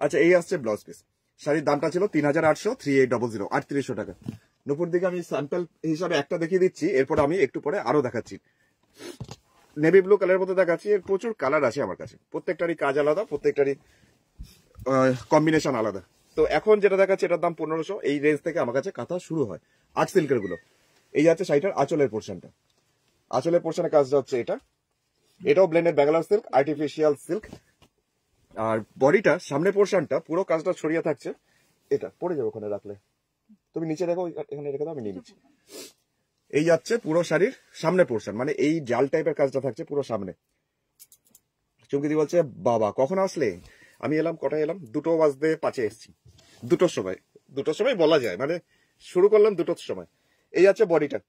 আচ্ছা, এই আসছে ব্লাউজ পিস। শাড়ির দামটা ছিল 3800, 3800, 3800 টাকা। নুপুর দিকে আমি স্যাম্পল হিসাবে একটা দেখিয়ে দিচ্ছি, এরপর আমি একটু পরে আরো দেখাচ্ছি। নেভি ব্লু কালারের মধ্যে দেখাচ্ছি, এর প্রচুর কালার আছে আমার কাছে, প্রত্যেকটারই কাজ আলাদা, প্রত্যেকটারই কম্বিনেশন আলাদা। তো এখন যেটা দেখাচ্ছে এটার দাম 1500, এই রেঞ্জ থেকে আমার কাছে কাঁথা শুরু হয়, আর্ট সিল্কের গুলো। এই আছে শাড়িটার আঁচলের পোর্শনটা, আঁচলের পোর্শনের কাজটা হচ্ছে এটা, এটাও blended Bangalore silk, artificial silk. আর বডিটা সামনের পোর্শনটা পুরো কাজটা ছড়িয়ে থাকছে, এটা পড়ে যাবে ওখানে রাখলে, তুমি নিচে দেখো, এখানে রেখে দাও, আমি নিয়ে নিচ্ছি। এই যাচ্ছে পুরো শাড়ির সামনে পোর্শন, মানে এই জাল টাইপের কাজটা থাকছে পুরো সামনে। চুমকিদি বলছে বাবা কখন আসলে? আমি এলাম কটায় এলাম, 2:05 এসেছি, 2টোর সময় বলা যায়, মানে শুরু করলাম 2টোর সময়। এই আছে বডিটা।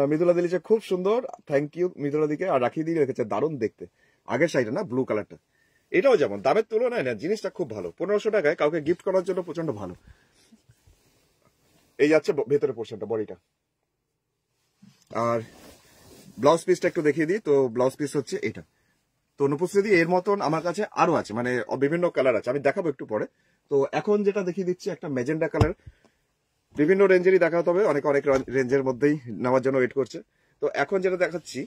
মৃদুলা দিলিছে খুব সুন্দর, থ্যাংক ইউ মৃদুলা দিকে। আর রাখি দিয়ে রেখেছে দারুণ দেখতে, আগের শাড়িটা না ব্লু কালারটা। এটাও যেমন দামের তুলনায় না জিনিসটা খুব ভালো, 1500 টাকায় কাউকে গিফট করার জন্য প্রচন্ড ভালো। এই যাচ্ছে ভেতরে পোর্শনটা, বডিটা। আর ব্লাউজ পিসটা একটু দেখিয়ে দিই, তো ব্লাউজ পিস হচ্ছে এটা। তো নুপুশ্রী এর মতন আমার কাছে আরো আছে, মানে বিভিন্ন কালার আছে, আমি দেখাবো একটু পরে। তো এখন যেটা দেখিয়ে দিচ্ছি একটা ম্যাজেন্ডা কালার, বিভিন্ন রেঞ্জেরই দেখাতে হবে, অনেক রেঞ্জের মধ্যেই নেওয়ার জন্য ওয়েট করছে। তো এখন যেটা দেখাচ্ছি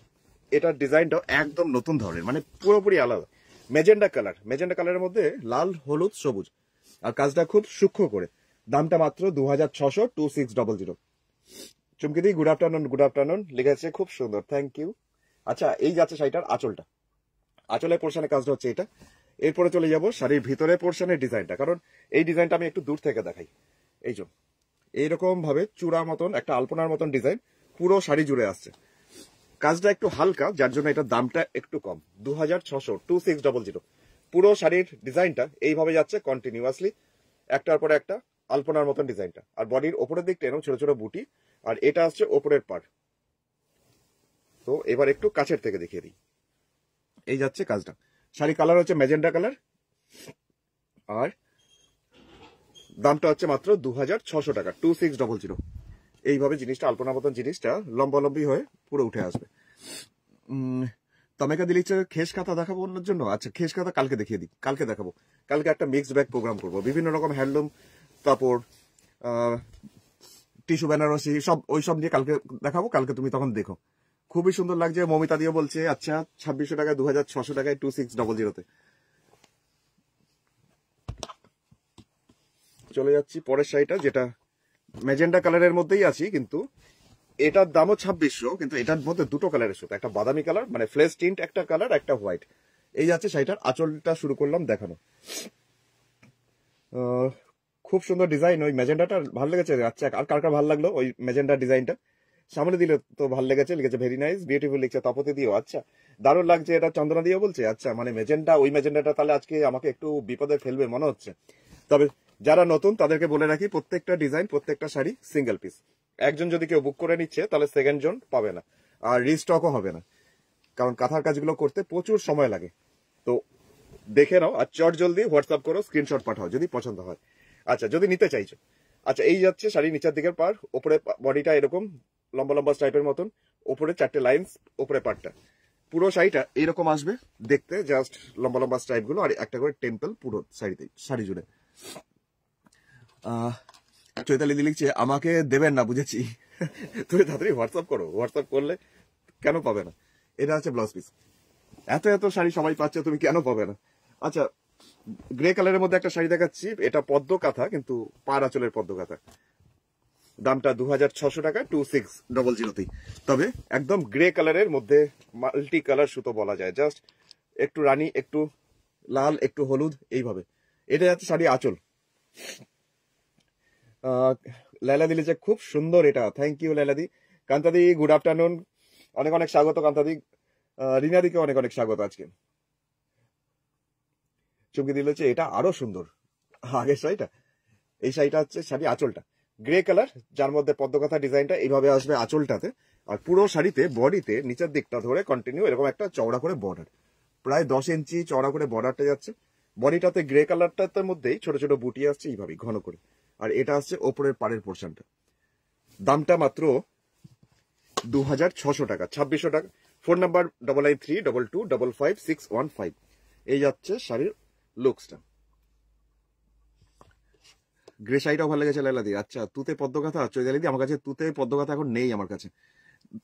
এটার ডিজাইনটাও একদম নতুন ধরনের, মানে পুরোপুরি আলাদা। ম্যাজেন্ডা কালারের মধ্যে লাল হলুদ সবুজ, আর কাজটা খুব সূক্ষ্ম করে। দামটা মাত্র 2600, 2600। চুমকি দি গুড আফটারনুন লিখেছে, খুব সুন্দর, থ্যাংক ইউ। আচ্ছা, এই যাচ্ছে শাড়িটার আঁচলটা, আঁচলের পোর্শনের কাজটা হচ্ছে এটা। এরপরে চলে যাব শাড়ির ভিতরের পোর্শনের ডিজাইনটা, কারণ এই ডিজাইনটা আমি একটু দূর থেকে দেখাই। এই যে এইরকম ভাবে চূড়া মতন একটা আলপনার মতন ডিজাইন পুরো শাড়ি জুড়ে আসছে। কাজটা একটু হালকা, যার জন্য এটার দামটা একটু কম, 2600, 2600। পুরো শাড়ির ডিজাইনটা এইভাবে যাচ্ছে কন্টিনিউয়াসলি, একটার পরে একটা আলপনার মতন ডিজাইনটা। আর বডির ওপরের দিকটা এরকম ছোট ছোট বুটি, আর এটা আসছে ওপরের পার্ট। তো এবার একটু কাছের থেকে দেখিয়ে দিই। এই যাচ্ছে কাজটা, শাড়ি কালার হচ্ছে ম্যাজেন্ডা কালার, আর দামটা হচ্ছে মাত্র 2600 টাকা, 2600। এইভাবে জিনিসটা আলপনা মতন জিনিসটা লম্বালম্বি হয়ে পুরো উঠে আসবে। তমেকা দিলিচ্ছে খেস খাতা দেখাবো অন্যের জন্য। আচ্ছা, খেস খাতা কালকে দেখিয়ে দিই, কালকে দেখাবো। কালকে একটা মিক্স ব্যাগ প্রোগ্রাম করবো, বিভিন্ন রকম হ্যান্ডলুম কাপড়, টিস্যু বেনারসি সব, ওইসব নিয়ে কালকে দেখাবো। কালকে তুমি তখন দেখো, খুবই সুন্দর লাগছে। মমিতা দিও বলছে আচ্ছা 2600 টাকায়, 2600 টাকায় 2600-তে। চলে যাচ্ছি পরের শাড়িটা, যেটা ম্যাজেন্ডা কালারের মধ্যেই আছি, কিন্তু এটার দামও 2600, কিন্তু এটার মধ্যে দুটো কালারের সুতো, একটা বাদামি কালার মানে ফ্লেশ টিন্ট একটা কালার, একটা হোয়াইট। এই যাচ্ছে শাড়িটার আঁচলটা, শুরু করলাম দেখানো। খুব সুন্দর ডিজাইন, ওই ম্যাজেন্ডাটা ভালো লেগেছে। আচ্ছা, আর কার কার ভালো লাগলো ওই ম্যাজেন্ডা ডিজাইনটা? সামনে দিলে তো ভালো লেগেছে, লিখেছে ভেরি নাইস বিউটিফুল, লিখছে তপতি দিও। আচ্ছা, দারুণ লাগছে, এটা চন্দনা দিও বলছে। আচ্ছা, মানে ম্যাজেন্ডা, ওই ম্যাজেন্ডাটা তাহলে আজকে আমাকে একটু বিপদে ফেলবে মনে হচ্ছে। তবে যারা নতুন তাদেরকে বলে রাখি, প্রত্যেকটা ডিজাইন, প্রত্যেকটা শাড়ি সিঙ্গেল পিস। একজন যদি কেউ বুক করে নিচ্ছে তাহলে সেকেন্ড জন পাবে না, আর রিস্টকও হবে না, কারণ কাঁথার কাজগুলো করতে প্রচুর সময় লাগে। তো দেখে নাও, আর চট জলদি হোয়াটসঅ্যাপ করো, স্ক্রিনশট পাঠাও যদি পছন্দ হয়। আচ্ছা, যদি নিতে চাইছো আচ্ছা, এই যাচ্ছে শাড়ি নিচের দিকের পার, ওপরে বডিটা এরকম লম্বা লম্বা স্ট্রাইপের মতন, ওপরে 4টে লাইন্স, ওপরে পাটটা। পুরো শাড়িটা এইরকম আসবে দেখতে, জাস্ট লম্বা লম্বা স্ট্রাইপ গুলো আর একটা করে টেম্পল পুরো শাড়ি জুড়ে। চৈতালি দি লিখছে আমাকে দেবেন না, বুঝেছি। তুমি তাড়াতাড়ি হোয়াটসঅ্যাপ করো, হোয়াটসঅ্যাপ করলে কেন পাবে না। এটা হচ্ছে ব্লাউজ পিস। এত এত শাড়ি সবাই পাচ্ছে, তুমি কেন পাবে না। আচ্ছা, গ্রে কালারের মধ্যে একটা শাড়ি দেখাচ্ছি, এটা পদ্ম কাঁথা, কিন্তু পার আঁচলের পদ্ম কাঁথা। দামটা 2600 টাকা 2600 তবে একদম গ্রে কালারের মধ্যে মাল্টি কালার সুতো বলা যায়, জাস্ট একটু রানী, একটু লাল, একটু হলুদ, এইভাবে। এটা যাচ্ছে শাড়ি আঁচল। লাইলা দিলি যে খুব সুন্দর এটা, থ্যাংক ইউ লাইলাদি। কান্তাদি গুড আফটারনুন, অনেক অনেক স্বাগত কান্তাদি। রিনাদিকে অনেক অনেক স্বাগত আজকে। চুমকি দিল যে এটা আরো সুন্দর আগের শাড়িটা। এই শাড়িটা হচ্ছে শাড়ি আঁচলটা গ্রে কালার, যার মধ্যে পদ্মকাথা ডিজাইনটা এইভাবে আসবে আঁচলটাতে, আর পুরো শাড়িতে বডিতে নিচের দিকটা ধরে কন্টিনিউ এরকম একটা চওড়া করে বর্ডার, প্রায় 10 ইঞ্চি চওড়া করে বর্ডারটা যাচ্ছে। বডিটাতে গ্রে কালারটার মধ্যেই ছোট ছোট বুটি আসছে এইভাবে ঘন করে, আর এটা আসছে ওপরের পাড়ের পোর্শনটা। দামটা মাত্র 2600 টাকা, 2600 টাকা। Phone number 993222555615। এই যাচ্ছে শাড়ির লুকসটা। গ্রে শাড়িটাও ভালো লেগেছে লাইলাদি। আচ্ছা, তুতে পদ্মকাথা চৈতালিদি, আমার কাছে তুতে পদ্মকাথা এখন নেই আমার কাছে,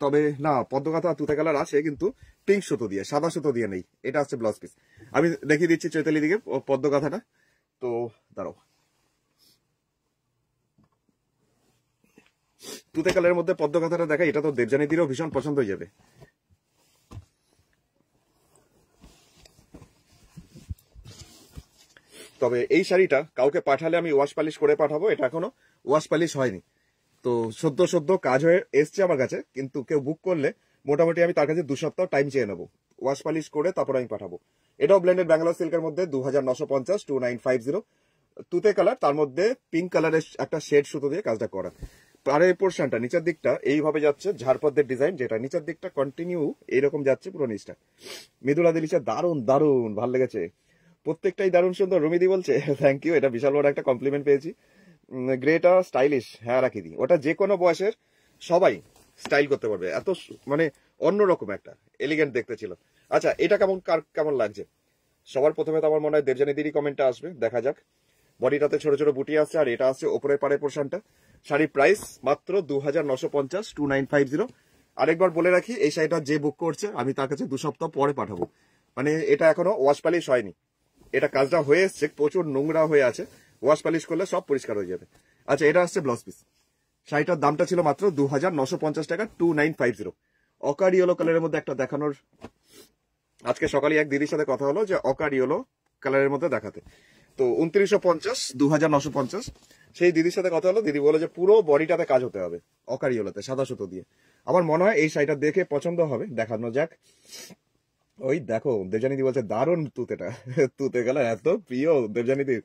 তবে না পদ্মকাথা তুতে কালার আছে, কিন্তু পিঙ্ক সুতো দিয়ে, সাদা সুতো দিয়ে নেই। এটা হচ্ছে ব্লাউজ পিস। আমি দেখিয়ে দিচ্ছি চৈতালি দিকে পদ্মকাথাটা, তো দাঁড়াও। তুতে কালারের মধ্যে পদ্মকাথাটা দেখা, এটা তো দেবযানীদিরও ভীষণ পছন্দ হয়ে যাবে। তবে এই শাড়িটা কাউকে পাঠালে আমি ওয়াশ পালিশ করে পাঠাবো, এটা এখনো ওয়াশ পালিশ হয়নি, তো সদ্য কাজ হয়ে এসছে আমার কাছে, কিন্তু কেউ বুক করলে মোটামুটি আমি তার কাছে 2 সপ্তাহ টাইম চেয়ে নেবো, ওয়াশ পালিশ করে তারপর আমি পাঠাবো। এটাও ব্লেন্ডেড ব্যাঙ্গালোর সিল্কের মধ্যে 2950 2950 তুতে কালার, তার মধ্যে পিঙ্ক কালারের একটা শেড সুতো দিয়ে কাজটা করা। পাড়ের পোর্শনটা নিচের দিকটা এইভাবে যাচ্ছে ঝাড়পদ্মের ডিজাইন, যেটা নিচের দিকটা কন্টিনিউ এইরকম যাচ্ছে পুরো নিচটা। মৃদুলা দিলিছে দারুণ দারুণ, ভাল লেগেছে, প্রত্যেকটাই দারুণ সুন্দর। রুমিদি বলছে থ্যাংক ইউ, এটা বিশাল বড় একটা কমপ্লিমেন্ট পেয়েছি। গ্রেটা স্টাইলিশ, হ্যাঁ রাখি দিই, ওটা যে কোনো বয়সের সবাই স্টাইল করতে পারবে, এত মানে অন্যরকম একটা এলিগেন্ট দেখতে ছিল। আচ্ছা, এটা কেমন লাগছে সবার প্রথমে তো আমার মনে হয় দেবযানীদিরই কমেন্টটা আসবে, দেখা যাক। বডিটাতে ছোট ছোট বুটি আসছে, আর এটা আসছে ওপরের পাড়ের পোর্শনটা। শাড়ির প্রাইস মাত্র 2950 2950। আরেকবার বলে রাখি, এই শাড়িটা যে বুক করছে আমি তার কাছে 2 সপ্তাহ পরে পাঠাবো, মানে এটা এখনো ওয়াশ পালিশ হয়নি, এটা কাজটা হয়ে এসছে, প্রচুর নোংরা হয়ে আছে, ওয়াশ পালিশ করলে সব পরিষ্কার হয়ে যাবে। আচ্ছা, এটা আসছে ব্লাউজ পিস। শাড়িটার দামটা ছিল মাত্র 2950 টাকা 2950। অকার ইয়েলো কালারের মধ্যে একটা দেখানোর, আজকে সকালে এক দিদির সাথে কথা হলো যে অকার ইয়েলো কালারের মধ্যে দেখাতে, তো 2950 2950। সেই দিদির সাথে কথা হলো, দিদি বলে যে পুরো বডিটাতে কাজ হতে হবে অকার ইয়েলোতে সাদা সুতো দিয়ে। আমার মনে হয় এই শাড়িটা দেখে পছন্দ হবে, দেখানো যাক। ওই দেখো দেবযানীদি বলছে দারুণ তুতেটা, তুতে কালার এত প্রিয় দেবযানীদির।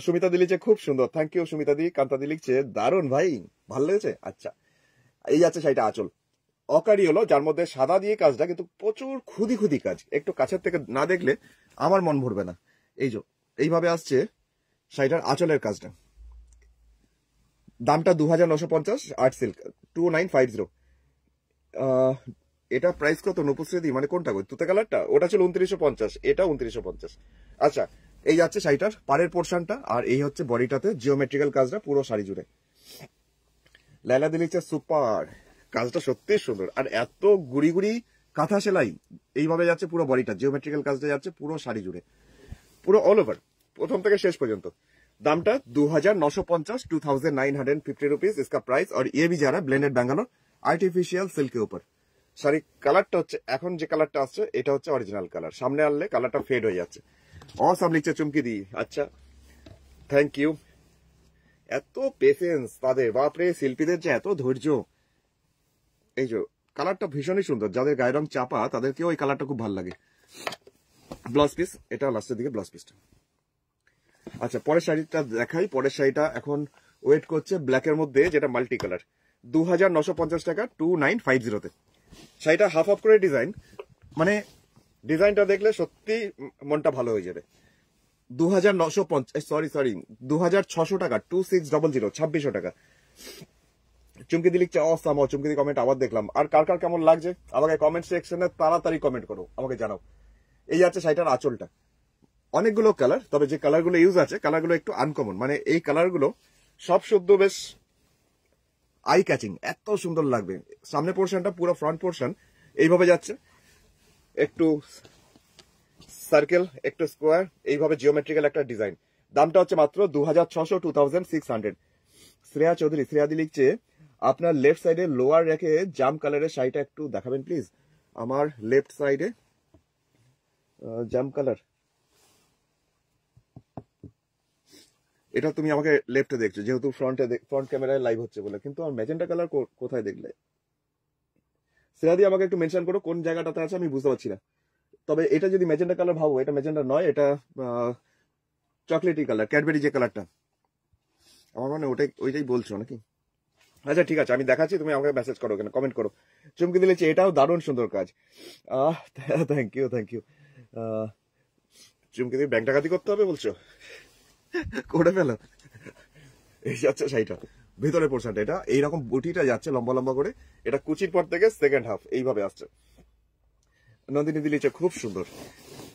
সুমিতা দি লিখছে খুব সুন্দর, থ্যাংক ইউ সুমিতা দি। কান্তা দি লিখছে দারুণ ভাই, ভালো লেগেছে। আচ্ছা, এই যাচ্ছে শাড়িটা আঁচল, অকারি হলো, যার মধ্যে সাদা দিয়ে কাজটা, কিন্তু প্রচুর খুদি খুদি কাজ, একটু কাছের থেকে না দেখলে আমার মন ভরবে না। এই যে এইভাবে আসছে শাড়িটার আঁচলের কাজটা। দামটা 2950, আর্ট সিল্ক 2950। এটা প্রাইস কত নুপুশ্রী, মানে কোনটা তুতে কালারটা? ওটা ছিল 2950, এটা 2950। আচ্ছা, এই যাচ্ছে শাড়িটার পাড়ের পোর্শনটা, আর এই হচ্ছে বডিটাতে জিওমেট্রিক্যাল কাজটা পুরো শাড়ি জুড়ে। লাইলা দিলিচ্ছে সুপার, কাজটা সত্যি সুন্দর, আর এত গুড়ি গুড়ি কাঁথা সেলাই এইভাবে যাচ্ছে পুরো বডিটা, জিওমেট্রিক্যাল কাজটা যাচ্ছে পুরো শাড়ি জুড়ে, পুরো অল ওভার প্রথম থেকে শেষ পর্যন্ত। দামটা 2950 2950 रुपीज इसका प्राइस। और ये भी जा रहा है ब्लेंडेड बैंगलोर आर्टिफिशियल सिल्क के ऊपर। শাড়ির কালারটা হচ্ছে এখন যে কালারটা আসছে এটা হচ্ছে অরিজিনাল কালার, সামনে আনলে কালারটা ফেড হয়ে যাচ্ছে। অসাম লিখছে চুমকি দি, আচ্ছা থ্যাংক ইউ। এত পেশেন্স তাদের, বাপরে শিল্পীদের যে এত ধৈর্য। এই যে কালারটা ভীষণই সুন্দর, যাদের গায়ের রং চাপা তাদেরকেও ওই কালারটা খুব ভালো লাগে। ব্লাউজ পিস, এটা লাস্টের দিকে ব্লাউজ পিসটা। আচ্ছা, পরের শাড়িটা দেখাই। পরের শাড়িটা এখন ওয়েট করছে ব্ল্যাকের মধ্যে, যেটা মাল্টি কালার, 2950 টাকা 2950 শাড়িটা হাফ হাফ করে ডিজাইন, মানে ডিজাইনটা দেখলে সত্যি মনটা ভালো হয়ে যাবে। 2950, সরি 2600 টাকা, 2600, 2600 টাকা। চুমকি দি লিখছে অসাম, চুমকি দি কমেন্ট আবার দেখলাম। আর কার কার কেমন লাগছে আমাকে কমেন্ট সেকশনে তাড়াতাড়ি কমেন্ট করো, আমাকে জানাও। এই আছে শাড়িটার আঁচলটা, অনেকগুলো কালার, তবে যে কালারগুলো ইউজ আছে কালারগুলো একটু আনকমন, মানে এই কালারগুলো সব শুদ্ধ বেশ আই ক্যাচিং, এত সুন্দর লাগবে। সামনে পোর্শনটা পুরো ফ্রন্ট পোর্শন এইভাবে যাচ্ছে, একটু সার্কেল একটু স্কোয়ার, এইভাবে জিওমেট্রিক্যাল একটা ডিজাইন। দামটা হচ্ছে মাত্র 2600, 2600। শ্রেয়া চৌধুরী, শ্রেয়াদি লিখছে আপনার লেফট সাইডে লোয়ার রেখে জাম কালারের শাড়িটা একটু দেখাবেন প্লিজ। আমার লেফট সাইডে জাম কালার, এটা তুমি আমাকে লেফটে দেখছো যেহেতু ফ্রন্ট ক্যামেরায় লাইভ হচ্ছে বলে, কিন্তু আমার ম্যাজেন্টা কালার কোথায় দেখলে? শ্রেয়াদি আমাকে একটু মেনশন করো কোন জায়গাটাতে আছে, আমি বুঝতে পারছি না। তবে এটা যদি ম্যাজেন্টা কালার ভাবো, এটা ম্যাজেন্টা নয়, এটা চকলেটি কালার, ক্যাডবেরি যে কালারটা, আমার মানে ওইটাই বলছো নাকি? আচ্ছা ঠিক আছে, আমি দেখাচ্ছি, তুমি আমাকে মেসেজ করো, কেন কমেন্ট করো। চমকে দিলেছি, এটাও দারুণ সুন্দর কাজ। Thank you thank you. চমকে দিয়ে ব্যাংক ডাকাতি করতে হবে বলছো, করে ফেলো। এই যাচ্ছে শাড়িটা, ভেতরে পোর্শনটা এটা এইরকম বুটিটা যাচ্ছে লম্বা লম্বা করে, এটা কুচির পর থেকে সেকেন্ড হাফ এইভাবে আসছে। নন্দিনী দিলিছে খুব সুন্দর,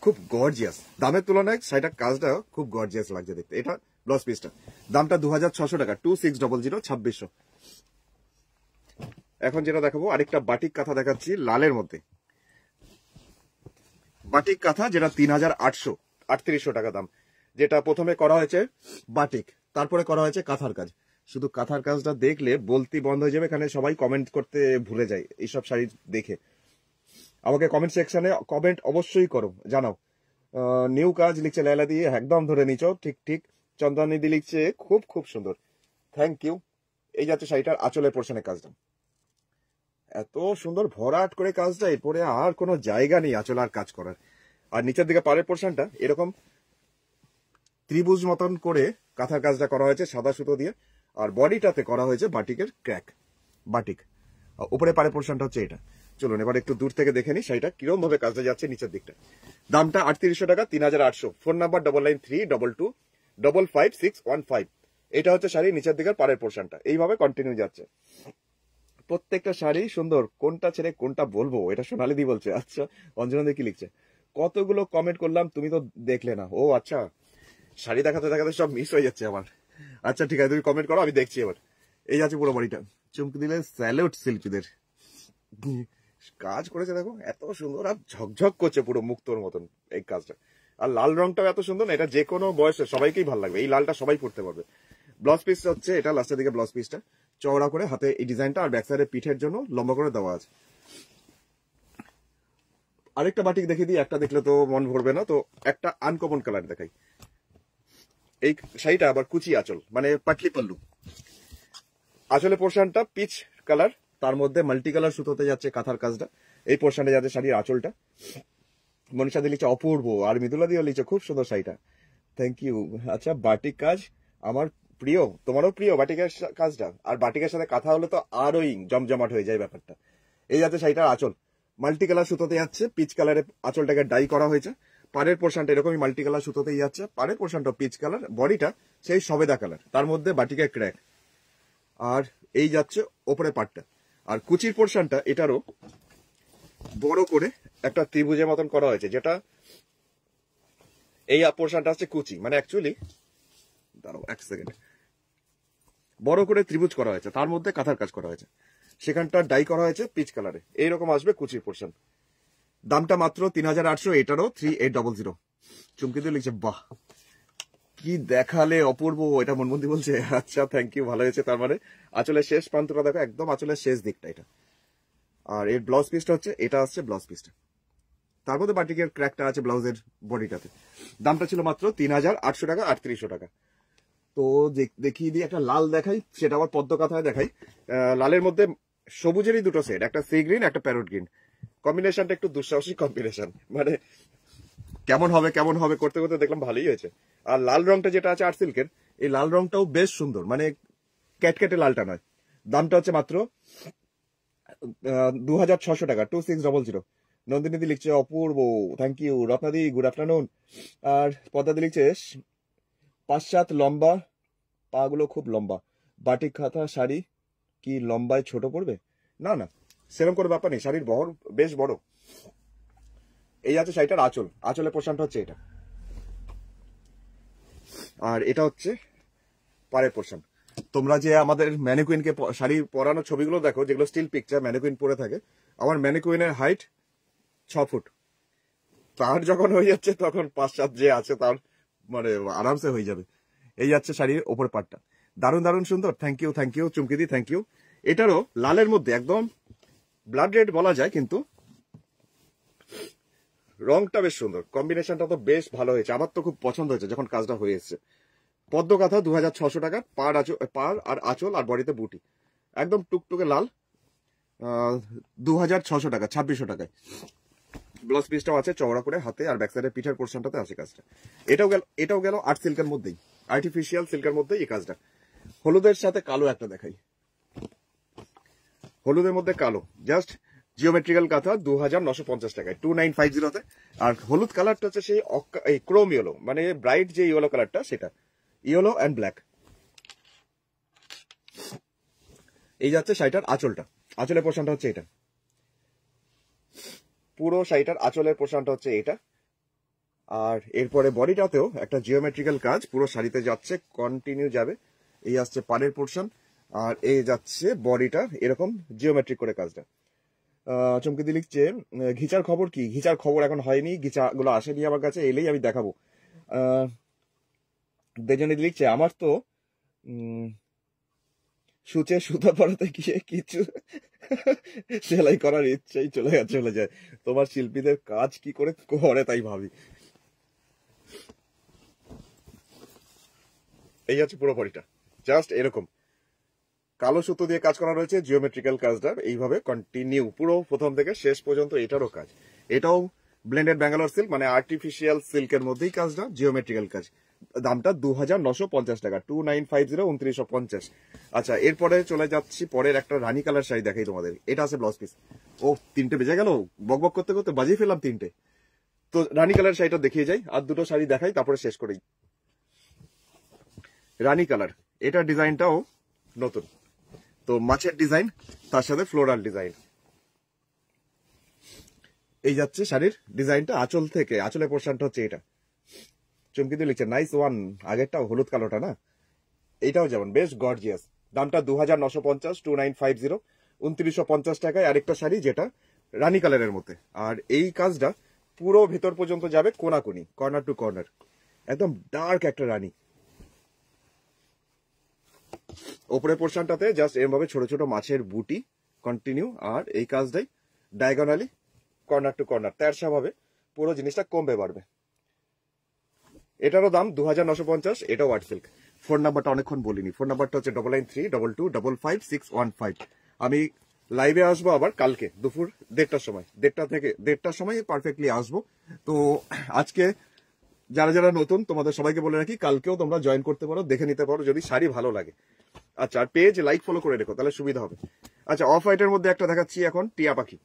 খুব গর্জিয়াস। দামের তুলনায় শাড়িটার কাজটা খুব গর্জিয়াস লাগছে দেখতে। এটা ব্লাউজ পিসটা, দামটা 2600 টাকা, 2600, 2600। এখন যেটা দেখাবো আরেকটা বাটিক কাঁথা দেখাচ্ছি লালের মধ্যে। বাটিক কাঁথা যেটা 3800, 3800 টাকা দাম। যেটা প্রথমে করা হয়েছে বাটিক, তারপরে করা হয়েছে কাঁথার কাজ। শুধু কাঁথার কাজটা দেখলে বলতি বন্ধ হয়ে যাবে, এখানে সবাই কমেন্ট করতে ভুলে যায় এইসব শাড়ি দেখে। আমাকে কমেন্ট সেকশনে কমেন্ট অবশ্যই করো, জানাও। নিউ কাজ লিখছে লাইলা দিয়ে, একদম ধরে নিচ, ঠিক ঠিক। চন্দ্রানিদি লিখছে খুব খুব সুন্দর, থ্যাংক ইউ। এই যাচ্ছে শাড়িটার আঁচলের পোর্শনের কাজটা, এত সুন্দর ভরাট করে কাজটা, এরপরে আর কোনো জায়গা নেই আঁচল আর কাজ করার। আর নিচের দিকে পাড়ের পোর্শনটা এরকম ত্রিভুজ মতন করে কাঁথার কাজটা করা হয়েছে সাদা সুতো দিয়ে, আর বডিটাতে করা হয়েছে বাটিকের ক্র্যাক, বাটিক। উপরে পাড়ের পোর্শনটা হচ্ছে এটা। চলুন এবার একটু দূর থেকে দেখে নিই শাড়িটা কিরকম ভাবে কাজটা যাচ্ছে নিচের দিকটা। দামটা 3800 টাকা, 3800। Phone number 993222555615। এটা হচ্ছে শাড়ি নিচের দিকের পাড়ের পোর্শনটা, এইভাবে কন্টিনিউ যাচ্ছে। প্রত্যেকটা শাড়ি সুন্দর, কোনটা ছেড়ে কোনটা বলবো এটা সোনালি দি বলছে। আচ্ছা অঞ্জনা দি কি লিখছে, কতগুলো কমেন্ট করলাম তুমি তো দেখলে না। ও আচ্ছা, শাড়ি দেখাতে দেখাতে সব মিস হয়ে যাচ্ছে আমার। আচ্ছা ঠিক আছে, তুমি কমেন্ট করো, আমি দেখছি এবার। এই আছে পুরো বাড়িটা, চমকে দিলে স্যালুট শিল্পীদের, কাজ করেছে দেখো এত সুন্দর, আর ঝকঝক করছে পুরো মুক্তোর মতন এই কাজটা। আর লাল রংটাও এত সুন্দর না, এটা যে কোনো বয়সে সবাইকেই ভালো লাগবে, এই লালটা সবাই পড়তে পারবে। ব্লাউজ পিস হচ্ছে এটা, লাস্টের দিকে ব্লাউজ পিসটা চওড়া করে হাতে এই ডিজাইনটা, আর ব্যাক সাইডে পিঠের জন্য লম্বা করে দেওয়া আছে। আরেকটা বাটিক দেখিয়ে দিই, একটা দেখলে তো মন ভরবে না, তো একটা আনকমন কালার দেখাই। এই শাড়িটা আবার কুচি আঁচল, মানে পাটলি পাল্লু। আঁচলের পোর্শনটা পিচ কালার, তার মধ্যে মাল্টি কালার সুতোতে যাচ্ছে কাঁথার কাজটা। এই পোর্শনে যাচ্ছে শাড়ির আঁচলটা। মনীষা দিয়ে লিখছে অপূর্ব, আর মৃদুলা দিয়ে লিখছে খুব সুন্দর শাড়িটা, থ্যাংক ইউ। আচ্ছা বাটিক কাজ আমার প্রিয়, তোমারও প্রিয় বাটিকের কাজটা, আর বাটিকের সাথে কাঁথা হলে তো আরোই জমজমাট হয়ে যায় ব্যাপারটা। এই যাচ্ছে শাড়িটার আঁচল, মাল্টি কালার সুতোতে যাচ্ছে, পিচ কালারের আঁচলটাকে ডাই করা হয়েছে। পাড়ের পোর্শনটা এরকমই মাল্টি কালার সুতোতেই যাচ্ছে, পাড়ের পোর্শনটা পিচ কালার, বডিটা সেই সবেদা কালার, তার মধ্যে বাটিকের ক্র্যাক। আর এই যাচ্ছে ওপরে পাটটা, আর কুচির পোর্শনটা এটারও বড় করে একটা ত্রিভুজের মতন করা হয়েছে, যেটা এই পোর্শনটা হচ্ছে কুচি, মানে অ্যাকচুয়ালি দাঁড়াও এক সেকেন্ড, বড় করে ত্রিভুজ করা হয়েছে, তার মধ্যে কাঁথার কাজ করা হয়েছে, সেখানটা ডাই করা হয়েছে পিচ কালারে। এইরকম আসবে কুচির পোর্শন। দামটা মাত্র 3800, এটারও 3800। চুমকি দিয়ে লিখছে বাহ কি দেখালে অপূর্ব, এটা মনমন্দি বলছে। আচ্ছা থ্যাংক ইউ, ভালো হয়েছে। তার মানে আঁচলের শেষ প্রান্তটা দেখো, একদম আঁচলের শেষ দিকটা এটা। আর এর ব্লাউজ পিসটা হচ্ছে এটা, আসছে ব্লাউজ পিসটা, তার মধ্যে বাটিকের ক্র্যাকটা আছে ব্লাউজের বডিটাতে। দামটা ছিল মাত্র 3800 টাকা, 3800 টাকা। তো দেখিয়ে দিই, একটা লাল দেখাই, সেটা আবার পদ্ম কাঁথায় দেখাই। লালের মধ্যে সবুজেরই দুটো সেট, একটা সি গ্রিন একটা প্যারট গ্রিন। কম্বিনেশনটা একটু দুঃসাহসিক কম্বিনেশন, মানে কেমন হবে করতে করতে দেখলাম ভালোই হয়েছে। আর লাল রংটা যেটা আছে আর্ট সিল্কের, এই লাল রংটাও বেশ সুন্দর, মানে ক্যাটকেটে লালটা নয়। দামটা হচ্ছে মাত্র 2600 টাকা, 2600। নন্দিনীদি লিখছে অপূর্ব, থ্যাংক ইউ। রত্নাদি গুড আফটারনুন। আর পদ্মাদি লিখছে 5-7 লম্বা, পা গুলো খুব লম্বা, বাটিক খাতা শাড়ি কি লম্বায় ছোট পড়বে? না না, সেরকম করে ব্যাপার নেই, শাড়ির বহর বেশ বড়। এই আছে শাড়িটার আঁচল, আঁচলের পোর্শনটা হচ্ছে এটা, আর এটা হচ্ছে পাড়ের পোর্শন। তোমরা যে আমাদের ম্যানিকুইনকে শাড়ি পরানোর ছবিগুলো দেখো, যেগুলো স্টিল পিকচার ম্যানিকুইন পরে থাকে, আমার ম্যানিকুইনের হাইট 6 ফুট। তার যখন হয়ে যাচ্ছে তখন 5-7 যে আছে তার মানে আরামসে হয়ে যাবে। এই যাচ্ছে শাড়ির ওপর পাটটা, দারুণ দারুণ সুন্দর। থ্যাংক ইউ চুমকিদি, থ্যাংক ইউ। এটারও লালের মধ্যে একদম ব্লাড রেড বলা যায়, কিন্তু রংটা বেশ সুন্দর, কম্বিনেশনটা তো বেশ ভালো হয়েছে, আমার তো খুব পছন্দ হয়েছে যখন কাজটা হয়ে এসছে। পদ্ম কাঁথা 2600 টাকা, পার আর আঁচল আর বডিতে বুটি, একদম টুকটুকে লাল, 2600 টাকা, 2600 টাকায়। ব্লাউজ পিসটাও আছে চওড়া করে হাতে, আর ব্যাক সাইডের পিঠের পোর্শনটাতে আছে কাজটা। এটাও গেল আর্ট সিল্কের মধ্যেই, আর্টিফিশিয়াল সিল্কের মধ্যেই এই কাজটা। হলুদের সাথে কালো একটা দেখাই, হলুদের মধ্যে কালো, জাস্ট জিওমেট্রিক্যাল কাঁথা 2950 টাকায়, 2950-তে। আর হলুদ কালারটা হচ্ছে সেই ক্রোম ইয়েলো, মানে ব্রাইট যে ইয়েলো কালারটা, সেটা ইয়েলো অ্যান্ড ব্ল্যাক। এই যাচ্ছে শাড়িটার আঁচলটা, আঁচলের পোর্শনটা হচ্ছে এটা, পুরো শাড়িটার আঁচলের পোর্শনটা হচ্ছে এটা। আর এরপরে বডিটাতেও একটা জিওমেট্রিক্যাল কাজ পুরো শাড়িতে যাচ্ছে, কন্টিনিউ যাবে। এই আসছে পাড়ের পোর্শন, আর এই যাচ্ছে বডিটা এরকম জিওমেট্রিক করে কাজটা। চমকে দিয়ে লিখছে ঘিচার খবর কি? ঘিচার খবর এখন হয়নি, ঘিচাগুলো আসেনি আমার কাছে, এলেই আমি দেখাবো। দেজনী লিখছে আমার তো সূচে সুতা পরাতে গিয়ে কিছু সেলাই করার ইচ্ছেই চলে যায়। তোমার শিল্পীদের কাজ কি করে করে তাই ভাবি। এই হচ্ছে পুরো বডিটা, জাস্ট এরকম কালো সুতো দিয়ে কাজ করা রয়েছে, জিওমেট্রিক্যাল কাজটা এইভাবে কন্টিনিউ পুরো প্রথম থেকে শেষ পর্যন্ত। এটারও কাজ, এটাও ব্লেন্ডেড ব্যাঙ্গালোর সিল্ক, মানে আর্টিফিশিয়াল সিল্কের মধ্যেই কাজটা, জিওমেট্রিক্যাল কাজ। দামটা 2950 টাকা, 2950, 2950। আচ্ছা, এরপরে চলে যাচ্ছি পরের একটা রানী কালার শাড়ি দেখাই তোমাদের। এটা আছে ব্লাউজ পিস। ও 3টে বেজে গেল, বক করতে করতে বাজিয়ে ফেললাম 3টে। তো রানী কালার শাড়িটা দেখিয়ে যাই, আর দুটো শাড়ি দেখাই, তারপরে শেষ করেই। রানী কালার, এটা ডিজাইনটাও নতুন, তো মাছের ডিজাইন তার সাথে ফ্লোরাল ডিজাইন। এই যাচ্ছে শাড়ির ডিজাইনটা আঁচল থেকে, আঁচলের পোর্শনটা হচ্ছে এটা। চমকি দিয়ে লিখছে নাইস ওয়ান, আগেরটাও হলুদ কালোটা না, এইটাও যেমন বেশ গর্জিয়াস। দামটা 2950, 2950, 2950 টাকায়। আরেকটা শাড়ি যেটা রানী কালারের মধ্যে, আর এই কাজটা পুরো ভেতর পর্যন্ত যাবে, কোনাকুনি, কর্নার টু কর্নার, একদম ডার্ক একটা রানী। ওপরের পোর্শনটাতে জাস্ট এরভাবে ছোট ছোট মাছের বুটি কন্টিনিউ, আর এই কাজটাই ডায়াগোনালি কর্নার টু কর্নার তেরসা ভাবে পুরো জিনিসটা কমবে বাড়বে। এটারও দাম 2950, এটাও ওয়াট সিল্ক। ফোন নাম্বারটা অনেকক্ষণ বলিনি, ফোন নাম্বারটা হচ্ছে 9932255556। আমি লাইভে আসবো আবার কালকে দুপুর 1:30টার সময়, 1:30টার সময় পারফেক্টলি আসবো। তো আজকে যারা যারা নতুন তোমাদের সবাইকে বলে রাখি, কালকেও তোমরা জয়েন করতে পারো, দেখে নিতে পারো যদি শাড়ি ভালো লাগে। আচ্ছা, আর পেজ লাইক ফলো করে রেখো, তাহলে সুবিধা হবে। আচ্ছা, অফ হোয়াইটের মধ্যে একটা দেখাচ্ছি এখন, টিয়া পাখি।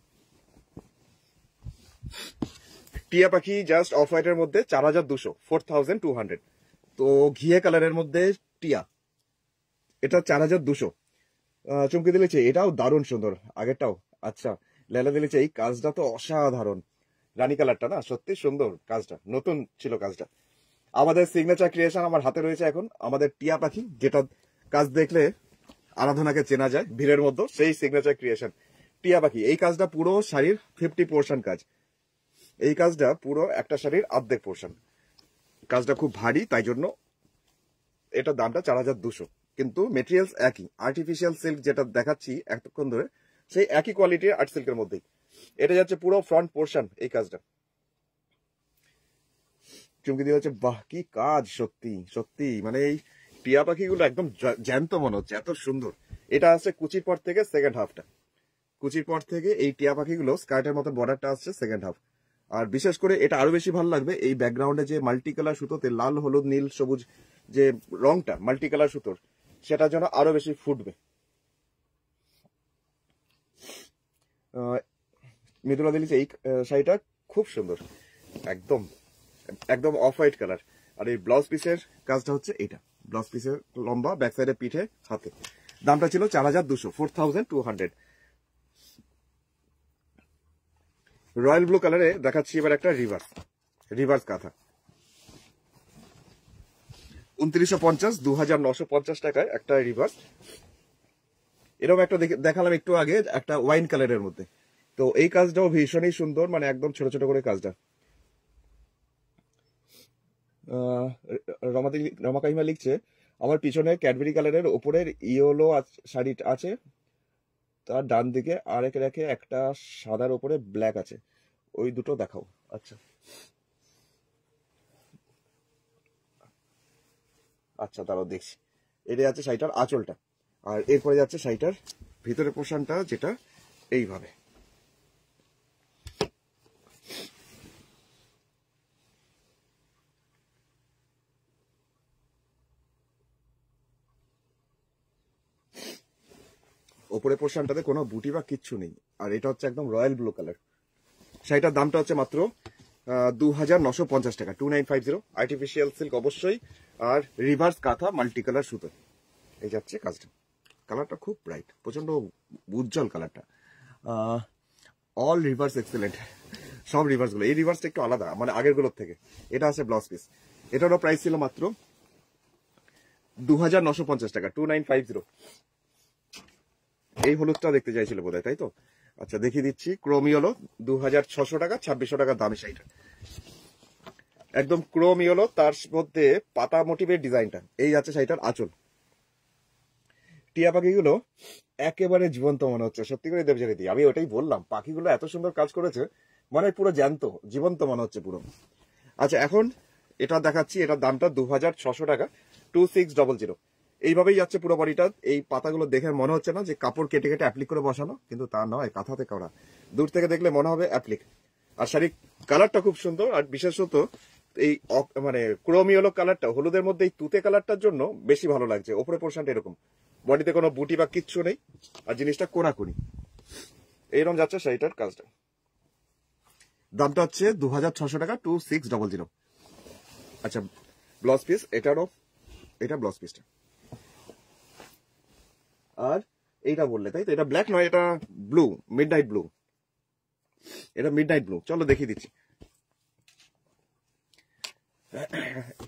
টিয়া পাখি জাস্ট অফ হোয়াইটের মধ্যে 4200, 4200। তো ঘিয়ে কালারের মধ্যে টিয়া, এটা 4200। চমকে দিলেছে, এটাও দারুণ সুন্দর, আগেরটাও। আচ্ছা, লেলা দিলেছে, এই কাজটা তো অসাধারণ। রানী কালারটা না, সত্যি সুন্দর কাজটা, নতুন ছিল কাজটা। আমাদের সিগনেচার ক্রিয়েশন আমার হাতে রয়েছে এখন, আমাদের টিয়া পাখি, যেটা কাজ দেখলে আরাধনাকে চেনা যায় ভিড়ের মধ্যে, সেই সিগনেচার ক্রিয়েশন টিয়া পাখি। এই কাজটা পুরো শাড়ির 50 পোর্শন কাজ, এই কাজটা পুরো একটা শাড়ির অর্ধেক পোর্শন। কাজটা খুব ভারী, তাই জন্য এটা দামটা 4200, কিন্তু মেটেরিয়ালস একই, আর্টিফিশিয়াল সিল্ক যেটা দেখাচ্ছি এতক্ষণ ধরে, সেই একই কোয়ালিটির আর্ট সিল্কের মধ্যেই। এটা যাচ্ছে পুরো ফ্রন্ট পোর্শন এই কাজটা। চুমকি দিয়ে হচ্ছে, বাহ কি কাজ, সত্যি সত্যি, মানে এই টিয়া পাখিগুলো একদম জ্যান্ত মনে হচ্ছে, এত সুন্দর। এটা আছে কুচির পর থেকে সেকেন্ড হাফটা, কুচির পর থেকে এই টিয়া পাখিগুলো স্কার্টের মতো বর্ডারটা আসছে সেকেন্ড হাফ। আর বিশেষ করে এটা আরো বেশি ভালো লাগবে, এই ব্যাকগ্রাউন্ডে যে মাল্টি কালার সুতোতে লাল হলুদ নীল সবুজ যে রংটা মাল্টি কালার সুতোর, সেটার জন্য আরো বেশি ফুটবে। মৃদুলা দিল্লি এই শাড়িটা খুব সুন্দর, একদম একদম অফ হোয়াইট কালার। আর এই ব্লাউজ পিসের কাজটা হচ্ছে এইটা, ব্লাউজ পিসের লম্বা, ব্যাক সাইডে পিঠে হাতে। দামটা ছিল 4200, 4200। রয়্যাল ব্লু কালারে দেখাচ্ছি এবার একটা রিভার্স কাঁথা, 2950, 2950 টাকায় একটা রিভার্স। এরকম একটা দেখালাম একটু আগে, একটা ওয়াইন কালারের মধ্যে। তো এই কাজটাও ভীষণই সুন্দর, মানে একদম ছোট ছোট করে কাজটা। রমাকাইমা লিখছে, আমার পিছনে ক্যাডবেরি কালারের ওপরের ইয়েলো শাড়ি আছে, তার ডান দিকে আরেক রেখে একটা সাদার ওপরে ব্ল্যাক আছে, ওই দুটো দেখাও। আচ্ছা আচ্ছা, তারাও দেখছি। এটা যাচ্ছে শাড়িটার আঁচলটা, আর এরপরে যাচ্ছে শাড়িটার ভিতরের পোর্শনটা, যেটা এইভাবে। ওপরের পোর্শনটাতে কোনো বুটি বা কিচ্ছু নেই, আর এটা হচ্ছে একদম রয়্যাল ব্লু কালার। শাড়িটার দামটা হচ্ছে মাত্র 2950 টাকা, 2950। আর্টিফিশিয়াল সিল্ক অবশ্যই, আর রিভার্স কাঁথা মাল্টি কালার সুতো। এই যাচ্ছে কাজটা, কালারটা খুব ব্রাইট, প্রচন্ড উজ্জ্বল কালারটা। অল রিভার্স এক্সেলেন্ট, সব রিভার্স গুলো। এই রিভার্সটা একটু আলাদা, মানে আগের গুলোর থেকে। এটা আছে ব্লাউজ পিস, এটারও প্রাইস ছিল মাত্র 2950 টাকা, 2950। এই হলুদটা দেখতে চাইছিল বোধহয়, তাই তো? আচ্ছা দেখিয়ে দিচ্ছি, ক্রোমি হলো 2600 টাকা, 2600 টাকা দামি শাড়িটা, একদম ক্রোমি হলো, তার মধ্যে পাতা মোটিভের ডিজাইনটা। এই যাচ্ছে শাড়িটার আঁচল। টিয়া পাখিগুলো একেবারে জীবন্ত মনে হচ্ছে, সত্যি করে দেবজানি দি, আমি ওটাই বললাম, পাখিগুলো এত সুন্দর কাজ করেছে, মানে পুরো জ্যান্ত জীবন্ত মনে হচ্ছে পুরো। আচ্ছা এখন এটা দেখাচ্ছি, এটার দামটা 2600 টাকা, 2600। এইভাবেই যাচ্ছে পুরো বডিটা। এই পাতাগুলো দেখে মনে হচ্ছে না যে কাপড় কেটে কেটে অ্যাপ্লিক করে বসানো, কিন্তু তা নয়, কাঁথাতে করা। দূর থেকে দেখলে মনে হবে অ্যাপ্লিক। আর শাড়ির কালারটা খুব সুন্দর, আর বিশেষত এই মানে ক্রোমি হলো কালারটা, হলুদের মধ্যে এই তুতে কালারটার জন্য বেশি ভালো লাগছে। ওপরে পোর্শনটা এরকম, বডিতে কোনো বুটি বা কিচ্ছু নেই, আর জিনিসটা কোনাকুনি। এইরকম যাচ্ছে শাড়িটার কাজটা। দামটা হচ্ছে 2600 টাকা, 2600। আচ্ছা ব্লাউজ পিস, এটারও, এটা ব্লাউজ পিসটা। আর এইটা বললে তাই তো, এটা ব্ল্যাক নয়, এটা ব্লু, মিডনাইট ব্লু। এটা মিডনাইট ব্লু, চলো দেখিয়ে দিচ্ছি।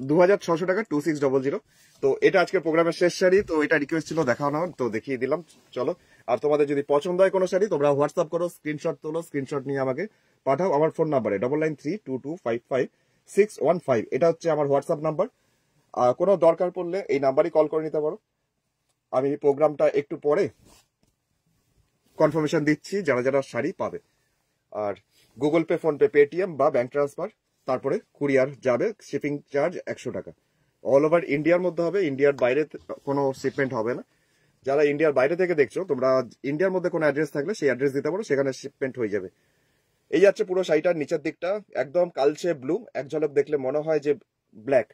2600 টাকা, 2600। তো এটা আজকের প্রোগ্রামের শেষ শাড়ি, তো এটা রিকোয়েস্ট ছিল দেখাও না, তো দেখিয়ে দিলাম। চলো, আর তোমাদের যদি পছন্দ হয় কোনো শাড়ি, তোমরা হোয়াটসঅ্যাপ করো, স্ক্রিনশট তোলো, স্ক্রিনশট নিয়ে আমাকে পাঠাও আমার ফোন নাম্বারে 9932255615। এটা হচ্ছে আমার হোয়াটসঅ্যাপ নাম্বার। কোনো দরকার পড়লে এই নাম্বারই কল করে নিতে পারো। আমি প্রোগ্রামটা একটু পরে কনফার্মেশন দিচ্ছি যারা যারা শাড়ি পাবে। আর Google Pay, PhonePe, Paytm বা ব্যাংক ট্রান্সফার, তারপরে কুরিয়ার যাবে, শিপিং চার্জ 100 টাকা। অল ওভার ইন্ডিয়ার মধ্যে হবে, ইন্ডিয়ার বাইরে কোনো শিপমেন্ট হবে না। যারা ইন্ডিয়ার বাইরে থেকে দেখছো, তোমরা ইন্ডিয়ার মধ্যে কোনো অ্যাড্রেস থাকলে সেই অ্যাড্রেস দিতে পারো, সেখানে শিপমেন্ট হয়ে যাবে। এই যাচ্ছে পুরো শাড়িটার নিচের দিকটা, একদম কালচে ব্লু, এক ঝলক দেখলে মনে হয় যে ব্ল্যাক,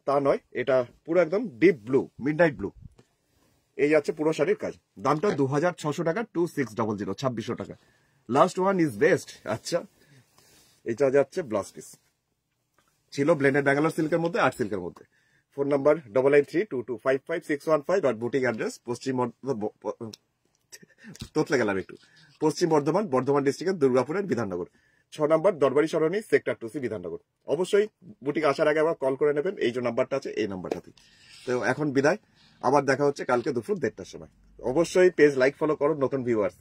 তা নয়, এটা পুরো একদম ডিপ ব্লু, মিডনাইট ব্লু। এই যাচ্ছে পুরো শাড়ির কাজ। দামটা 2600 টাকা, 2600, 2600 টাকা। Last one is best. আচ্ছা এটা যাচ্ছে ব্লাউজ পিস, ছিল ব্লেন্ডেড ব্যাঙ্গালোর সিল্কের মধ্যে, আর্ট সিল্কের মধ্যে। Phone number 9932255615। আর বুটিক অ্যাড্রেস তোতলে গেলাম একটু, পশ্চিম বর্ধমান, বর্ধমান ডিস্ট্রিক্টের দুর্গাপুরের বিধাননগর, 6 নম্বর দরবারি সরণি, সেক্টর 2C, বিধাননগর। অবশ্যই বুটিক আসার আগে আবার কল করে নেবেন, এই যে নাম্বারটা আছে এই নাম্বারটাতে। তো এখন বিদায়, আবার দেখা হচ্ছে কালকে দুপুর 1:30টার সময়। অবশ্যই পেজ লাইক ফলো করো নতুন ভিউয়ার্স।